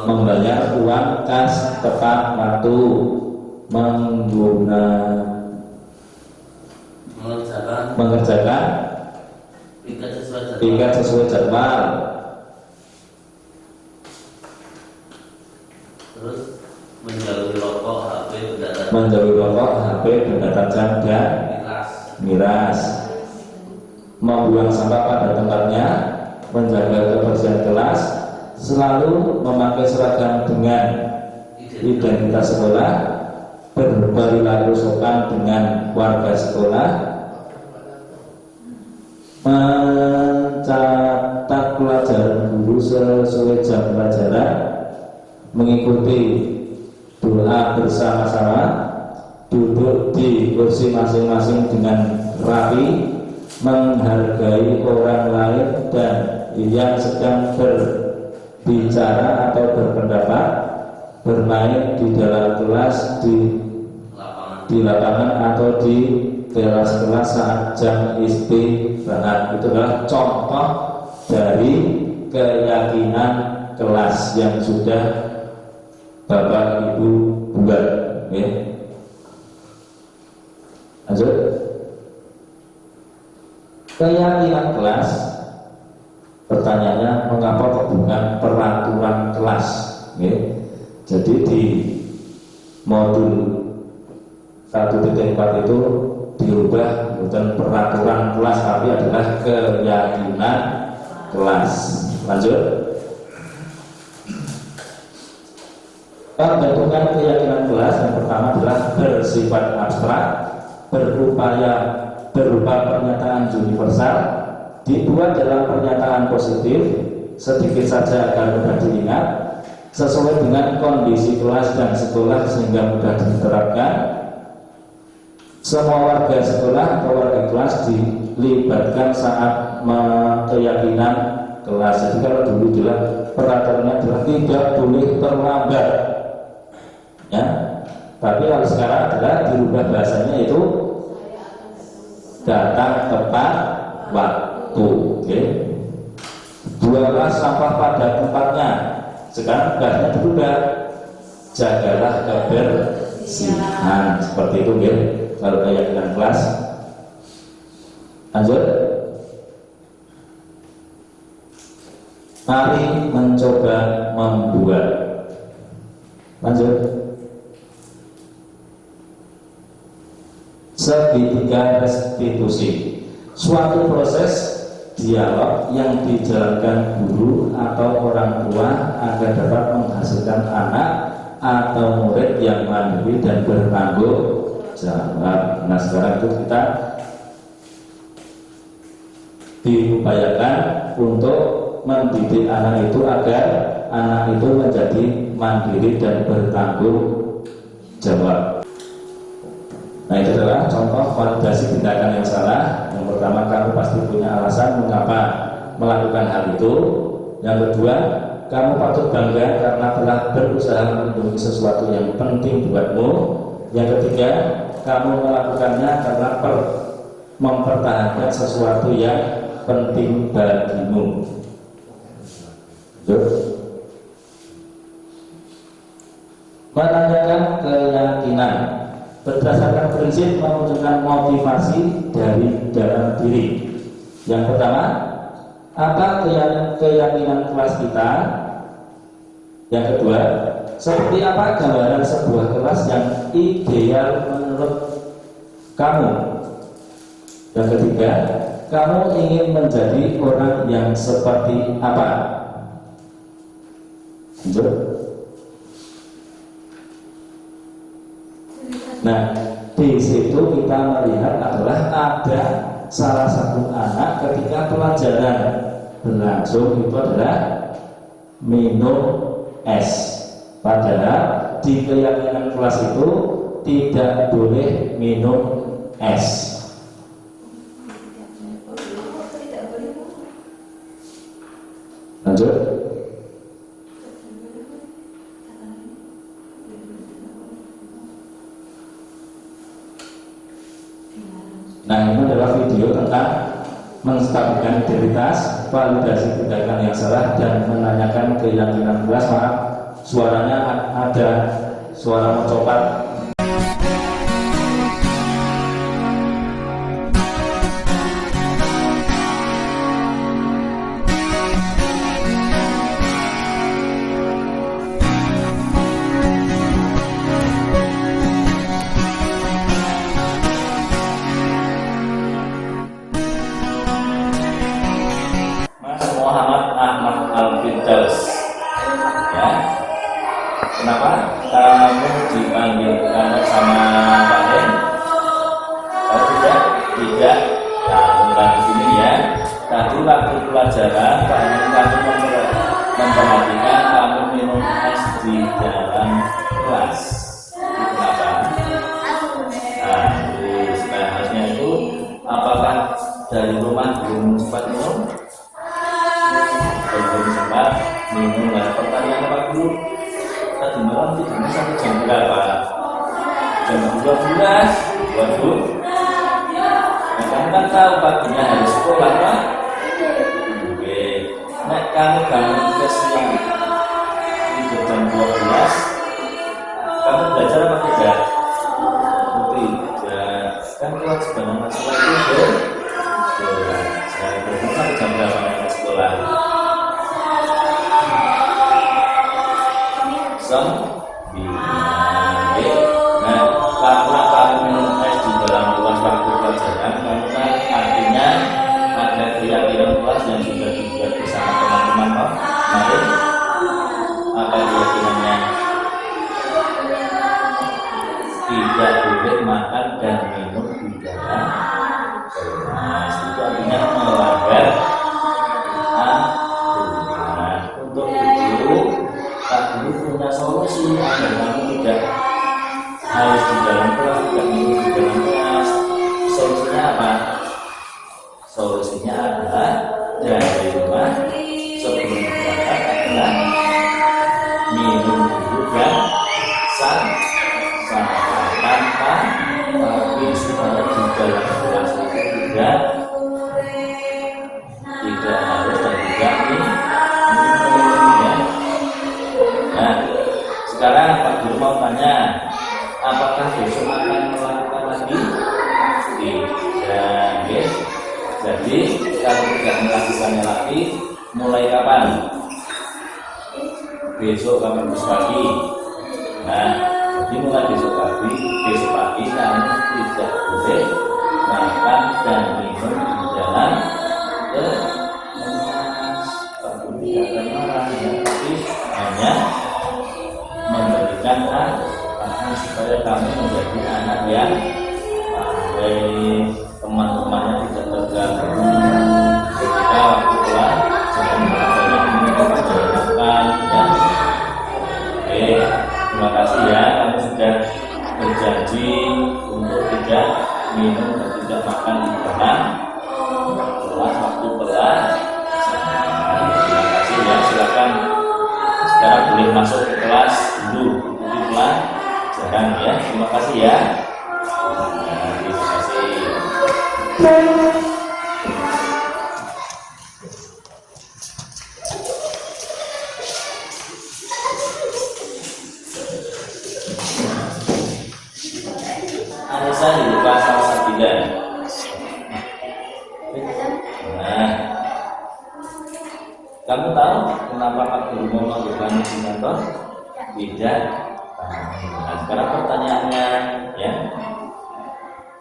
membayar uang kas tepat waktu, mengerjakan piket sesuai jadwal. Terus menjauhi rokok, HP, benda tajam dan miras. Membuang sampah pada tempatnya, menjaga kebersihan kelas, selalu memakai seragam dengan identitas sekolah, berperilaku sopan dengan warga sekolah, mencatat pelajaran guru sesuai jam pelajaran, mengikuti doa bersama-sama, duduk di kursi masing-masing dengan rapi, menghargai orang lain dan yang sedang berbicara atau berpendapat, bermain di dalam kelas, di lapangan atau di kelas-kelas saat jam istirahat. Itu adalah contoh dari keyakinan kelas yang sudah Bapak Ibu buat, ya. Lanjut. Keyakinan kelas, pertanyaannya, mengapa kok bukan peraturan kelas? Ya. Jadi di modul 1.4 itu diubah bukan peraturan kelas tapi adalah keyakinan kelas. Lanjut. Pembentukan keyakinan kelas yang pertama adalah bersifat abstrak, berupa pernyataan universal, dibuat dalam pernyataan positif, sedikit saja agar mudah diingat, sesuai dengan kondisi kelas dan sekolah sehingga mudah diterapkan. Semua warga sekolah atau warga kelas dilibatkan saat keyakinan kelas. Jadi kalau dulu adalah peraturannya adalah tidak boleh terlambat, ya. Tapi kalau sekarang adalah dirubah bahasanya itu datang tepat waktu. Okay. Buanglah sampah pada tempatnya. Sekarang bahasanya berubah, jagalah kebersihan. Seperti itu, okay. Kalau keyakinan kelas. Lanjut. Mari mencoba membuat. Lanjut. Segitiga restitusi, suatu proses dialog yang dijalankan guru atau orang tua agar dapat menghasilkan anak atau murid yang mandiri dan bertanggung jawab. Nah, sekarang itu kita diupayakan untuk mendidik anak itu agar anak itu menjadi mandiri dan bertanggung jawab. Nah, itu adalah contoh validasi tindakan yang salah. Yang pertama, kamu pasti punya alasan mengapa melakukan hal itu. Yang kedua, kamu patut bangga karena telah berusaha melindungi sesuatu yang penting buatmu. Yang ketiga, kamu melakukannya karena mempertahankan sesuatu yang penting bagimu. Menanyakan keyakinan berdasarkan prinsip menunjukkan motivasi dari dalam diri. Yang pertama, apa keyakinan kelas kita? Yang kedua, seperti apa gambaran sebuah kelas yang ideal menurut kamu? Yang ketiga, kamu ingin menjadi orang yang seperti apa? Lanjut. Nah, di situ kita melihat adalah ada salah satu anak ketika pelajaran berlangsung itu adalah minum es. Padahal di keyakinan kelas itu tidak boleh minum es. Lanjut. Nah, ini adalah video tentang menstabilkan identitas, validasi tindakan yang salah, dan menanyakan keyakinan kelas. Maaf, suaranya ada suara mencopat. Ya, kenapa kamu dipanggil kamu sama Mbak Den? Tidak. Kamu lagi sini ya. Tadi waktu pelajaran kamu memperhatikan kamu minum es di dalam kelas. Kenapa? Nah, sebenarnya itu apakah dari rumah belum sempat minum? Belum sempat minum. Nah, pertanyaan apa dulu? Tadi malam tidurnya sampai jam berapa? Jam 12. Waduh. Nah, kamu kan tahu paginya harus sekolah kan? Oke. Nah, kamu bangun ke siang tidur jam 12. Kamu belajar apa tidak? Tidak. Kan kewajiban anak sekolah itu belajar. Sampai jam berapa anak sekolah? Nah, karena kamu minum es di dalam ruang waktu pelajaran, kamu kan artinya ada keyakinan kelas yang sudah dibuat bersama teman-teman. Mari, apa keyakinannya? Tidak boleh makan dan minum di dalam kelas. Itu artinya melanggar aturan. Untuk itu, Pak Guru punya solusi agar kamu tidak harus di dalam kelas, tidak minum di dalam kelas. Solusinya apa? Solusinya adalah dari rumah sebelum berangkat adalah minum dulu dan tanpa tapi supaya di dalam kelas itu tidak harus dan tidak minum. Nah, sekarang Pak Guru mau tanya, apakah besok akan melakukan lagi? Tidak, yes. Jadi kalau tidak melakukannya lagi, mulai kapan? Besok kamu harus pagi. Nah, jadi mulai besok pagi kamu tidak boleh makan dan minum di dalam kelas. Tak boleh tidak akan marah ya, tapi hanya memberikan arahan supaya kamu menjadi anak yang baik, teman-temannya tidak terganggu. Ketika waktu kelas jangan banyak minum makan ya. Oke, terima kasih ya, kamu sudah berjanji untuk tidak minum dan tidak makan di dalam kelas waktu kelas. Terima kasih ya, silakan sekarang boleh masuk ke kelas dulu, di kelas jangan ya. Terima kasih ya. Terima kasih. Anissa di pasal 9. Nah, kamu tahu kenapa Pak Guru mau manggil kamu di kantor? Tidak. Nah, sekarang pertanyaannya ya,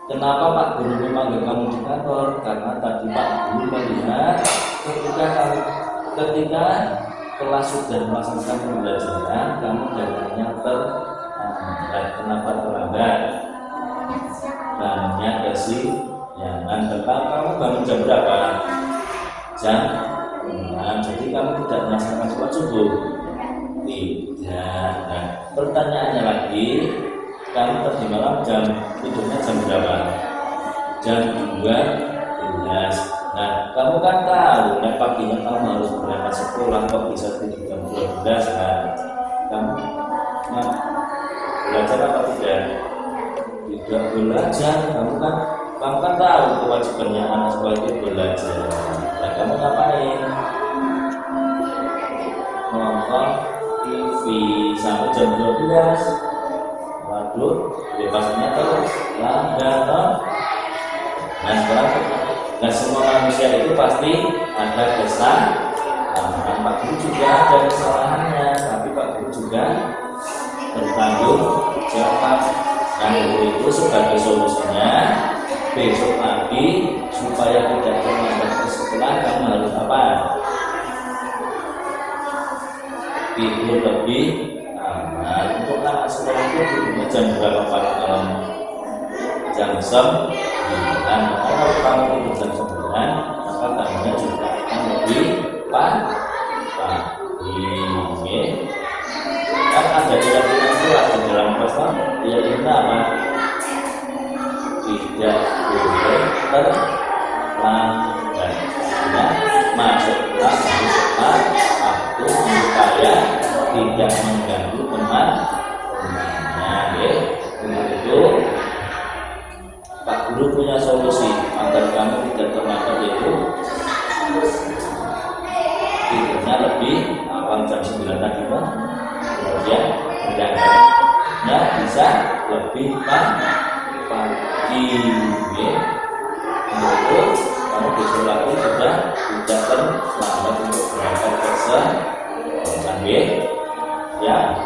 kenapa Pak Guru memanggil kamu di kantor? Karena tadi Pak Guru melihat ketika kelas sudah melaksanakan pembelajaran, kamu jalannya terlambat. Kenapa terlambat? Banyak kesiangan. Kamu bangun jam berapa? Jam 6. Jadi kamu tidak melaksanakan sholat subuh? Tidak. Nah, pertanyaannya lagi, kamu tadi malam tidurnya jam berapa? Jam 12. Nah, kamu kan tahu, paginya kamu harus berangkat sekolah, kok bisa tidur jam 12? Nah, kamu belajar apa tidak? Tidak belajar. Kamu kan tahu kewajibannya anak sekolah itu belajar. Nah, kamu ngapain? Nonton TV sampai jam 12. Waduh, bebasnya terus langganan. Nah, sekarang semua manusia itu pasti ada kesalahan. Pak Guru juga ada kesalahannya, tapi Pak Guru juga bertanggung jawab. Nah, itu sebagai solusinya besok pagi supaya tidak terlambat ke sekolah, kamu harus apa? Tidur lebih aman. Untuk anak sekolah itu tidurnya jam berapa Pak? Jam 9. Kalau kamu tidur jam 9, maka kamunya juga akan lebih pagi. Kan ada keyakinan kelas di dalam pasal, keyakinan apa? Tidak boleh terlambat. Masuklah waktu supaya tidak mengganggu teman-temannya. Untuk itu Pak Guru punya solusi agar kamu tidak terlambat, itu tidurnya lebih awal jam 9 tadi Pak. Kemudian berangkatnya bisa lebih pagi. Untuk kamu besok lagi sudah tidak terlambat untuk berangkat ke sekolah ya.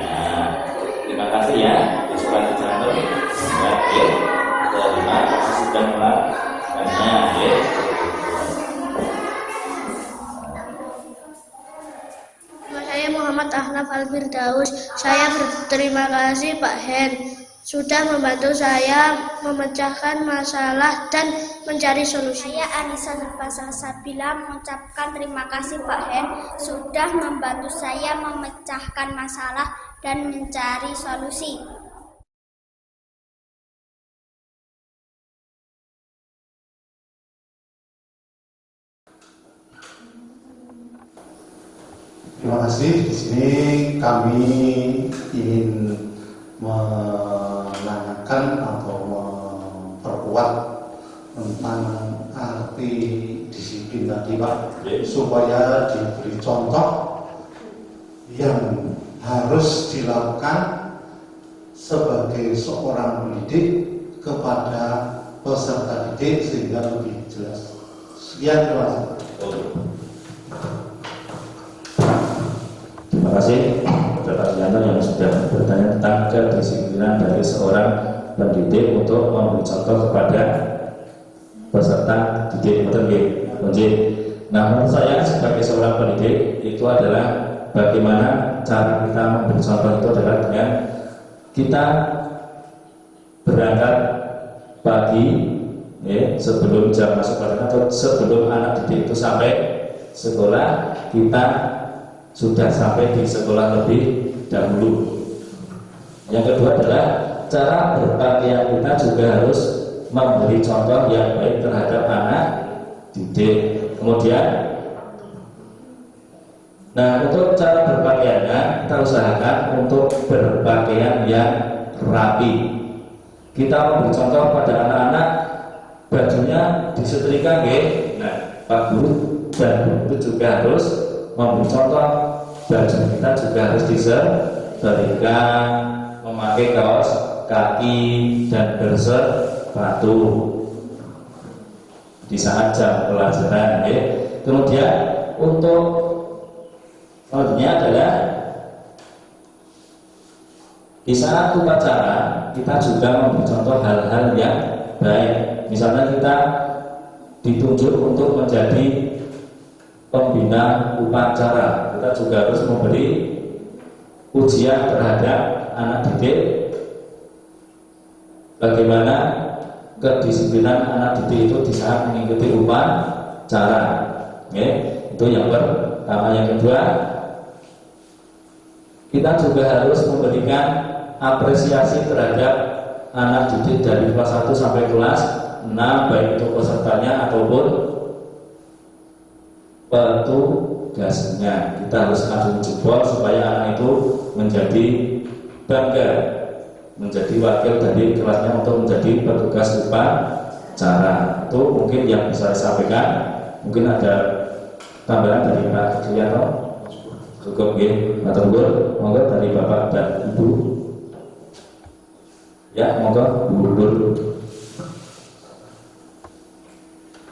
Nah, terima kasih ya. Besok lagi jangan terima kasih sudah melakukannya ya. Saya Muhammad Ahnaf Al-Firdaus. Saya berterima kasih Pak Hen sudah membantu saya memecahkan masalah dan mencari solusi. Saya Anissa Nurfasa Sabila mengucapkan terima kasih Pak Hen sudah membantu saya memecahkan masalah dan mencari solusi. Terima kasih. Di sini kami ingin menanyakan atau memperkuat tentang arti disiplin tadi Pak, supaya diberi contoh yang harus dilakukan sebagai seorang pendidik kepada peserta didik sehingga lebih jelas. Sekian, terima kasih. Terima kasih kepada Pak Yanto yang sudah membutuhkan kedisiplinan dari seorang pendidik untuk memberi contoh kepada peserta didik. Nah, menurut saya sebagai seorang pendidik itu adalah bagaimana cara kita memberi contoh itu adalah dengan kita berangkat pagi sebelum jam masuk pelajaran atau sebelum anak didik itu sampai sekolah, kita sudah sampai di sekolah lebih dahulu. Yang kedua adalah cara berpakaian kita juga harus memberi contoh yang baik terhadap anak didik. Kemudian, nah untuk cara berpakaiannya kita usahakan untuk berpakaian yang rapi. Kita memberi contoh pada anak-anak bajunya disetrika, nah Pak Guru dan Bu itu juga harus memberi contoh baju kita juga harus disetrika, memakai kaos kaki dan bersepatu di saat jam pelajaran. Kemudian untuk selanjutnya adalah di saat upacara kita juga memberi contoh hal-hal yang baik. Misalnya kita ditunjuk untuk menjadi pembina upacara, kita juga harus memberi ujian terhadap anak didik bagaimana kedisiplinan anak didik itu di saat mengikuti upacara. Itu yang pertama. Yang kedua, kita juga harus memberikan apresiasi terhadap anak didik dari kelas 1 sampai kelas 6, baik itu pesertanya ataupun petugasnya. Kita harus adu jempol supaya anak itu menjadi bangga, menjadi wakil dari kelasnya untuk menjadi petugas upacara. Itu mungkin yang bisa saya sampaikan. Mungkin ada tambahan dari Pak Julianto. Cukup monggo dari Bapak dan Ibu. Ya, monggo Bu Nur.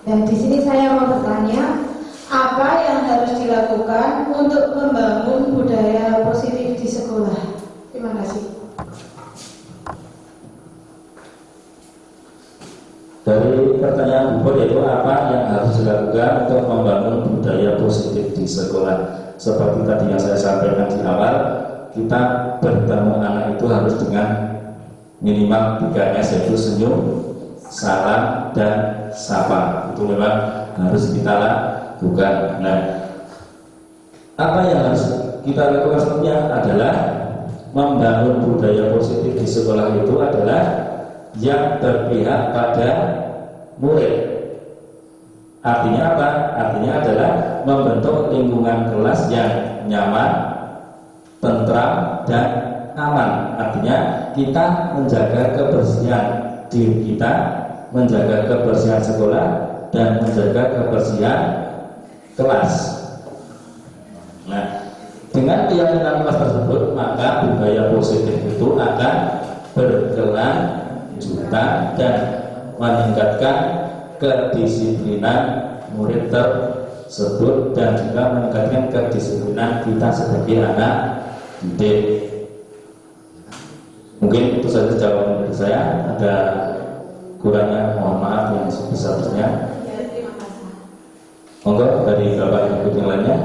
Dan di sini saya mau bertanya, apa yang harus dilakukan untuk membangun budaya positif di sekolah? Terima kasih. Dari pertanyaan Bu, yaitu apa yang harus dilakukan untuk membangun budaya positif di sekolah? Seperti tadi yang saya sampaikan di awal, kita bertemu anak itu harus dengan minimal 3S, yaitu senyum, salam, dan sapa. Itu memang harus kita lakukan. Nah, apa yang harus kita lakukan selanjutnya adalah membangun budaya positif di sekolah itu adalah yang berpihak pada murid. Artinya apa? Artinya adalah membentuk lingkungan kelas yang nyaman, tentram, dan aman. Artinya kita menjaga kebersihan diri kita, menjaga kebersihan sekolah, dan menjaga kebersihan kelas. Nah, dengan keyakinan kelas tersebut, maka budaya positif itu akan berkelanjutan dan meningkatkan kedisiplinan murid tersebut dan juga meningkatkan kedisiplinan kita sebagai anak didik. Mungkin itu saja jawaban dari saya. Ada kurangnya mohon maaf yang sebesar-besarnya. Terima kasih. Monggo dari Bapak Ibu yang lainnya.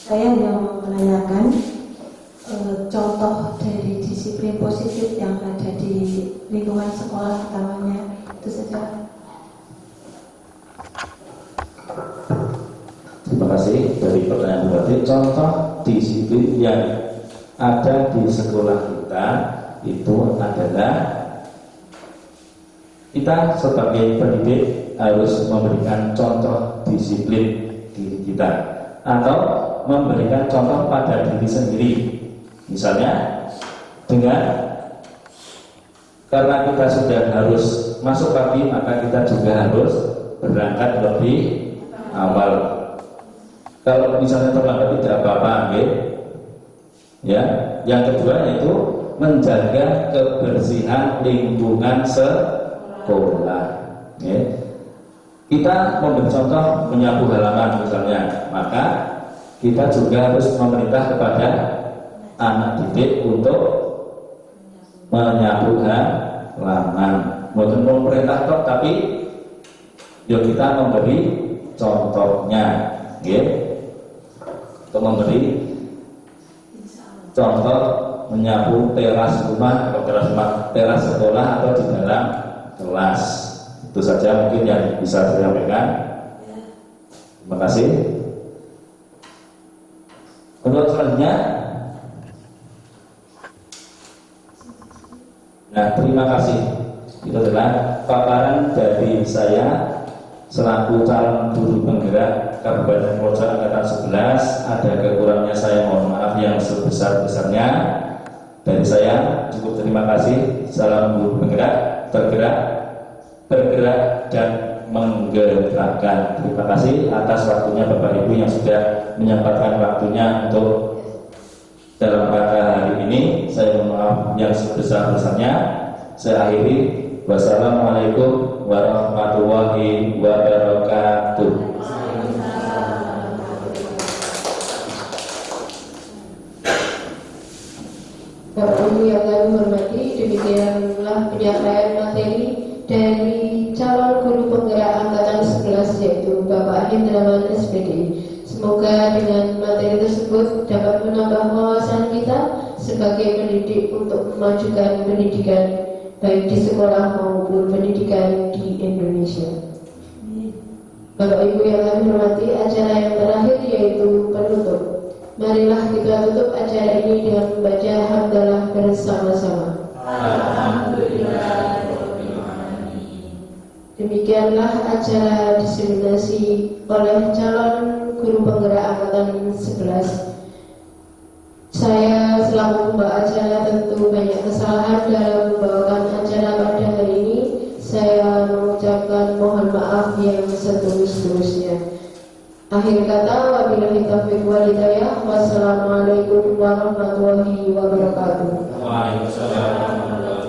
Saya hanya mau menanyakan contoh dari disiplin positif yang ada di lingkungan sekolah utamanya, itu saja. Terima kasih dari pertanyaan berarti. Contoh disiplin yang ada di sekolah kita itu adalah kita sebagai pendidik harus memberikan contoh disiplin diri kita atau memberikan contoh pada diri sendiri. Misalnya karena kita sudah harus masuk pagi, maka kita juga harus berangkat lebih awal. Kalau misalnya terlambat tidak apa-apa, ya. Yang kedua yaitu menjaga kebersihan lingkungan sekolah. Ya. Kita memberi contoh menyapu halaman misalnya, maka kita juga harus memerintah kepada anak didik untuk menyapu halaman. Bukan memerintah kok, tapi ya kita memberi contohnya, ya. Untuk memberi contoh menyapu teras rumah atau teras sekolah atau di dalam kelas. Itu saja mungkin yang bisa saya sampaikan. Terima kasih. Untuk selanjutnya, nah terima kasih. Itu adalah paparan dari saya selaku calon guru penggerak Kabupaten Purworejo angkatan 11. Ada kekurangannya saya mohon maaf yang sebesar-besarnya. Dari saya cukup terima kasih. Salam guru penggerak, bergerak dan menggerakkan. Terima kasih atas waktunya Bapak Ibu yang sudah menyempatkan waktunya untuk dalam rangka hari ini. Saya mohon maaf yang sebesar-besarnya. Saya akhiri. Wassalamualaikum warahmatullahi wabarakatuh. Bapak Ibu yang kami hormati, demikianlah penyampaian materi dari calon guru penggerak angkatan 11 yaitu Bapak Hendrawan SPD. Semoga dengan materi tersebut dapat menambah wawasan kita sebagai pendidik untuk memajukan pendidikan baik di sekolah maupun pendidikan di Indonesia. Bapak Ibu yang kami hormati, acara yang terakhir yaitu penutup. Marilah kita tutup acara ini dengan membaca hamdalah bersama-sama. Demikianlah acara diseminasi oleh calon guru penggerak angkatan 11. Saya selaku pembawa acara tentu banyak kesalahan dalam membawakan acara pada hari ini. Saya mengucapkan mohon maaf yang setulus-tulusnya. Akhir kata, wabillahi taufiq wal hidayah. Wassalamualaikum warahmatullahi wabarakatuh. Waalaikumsalam.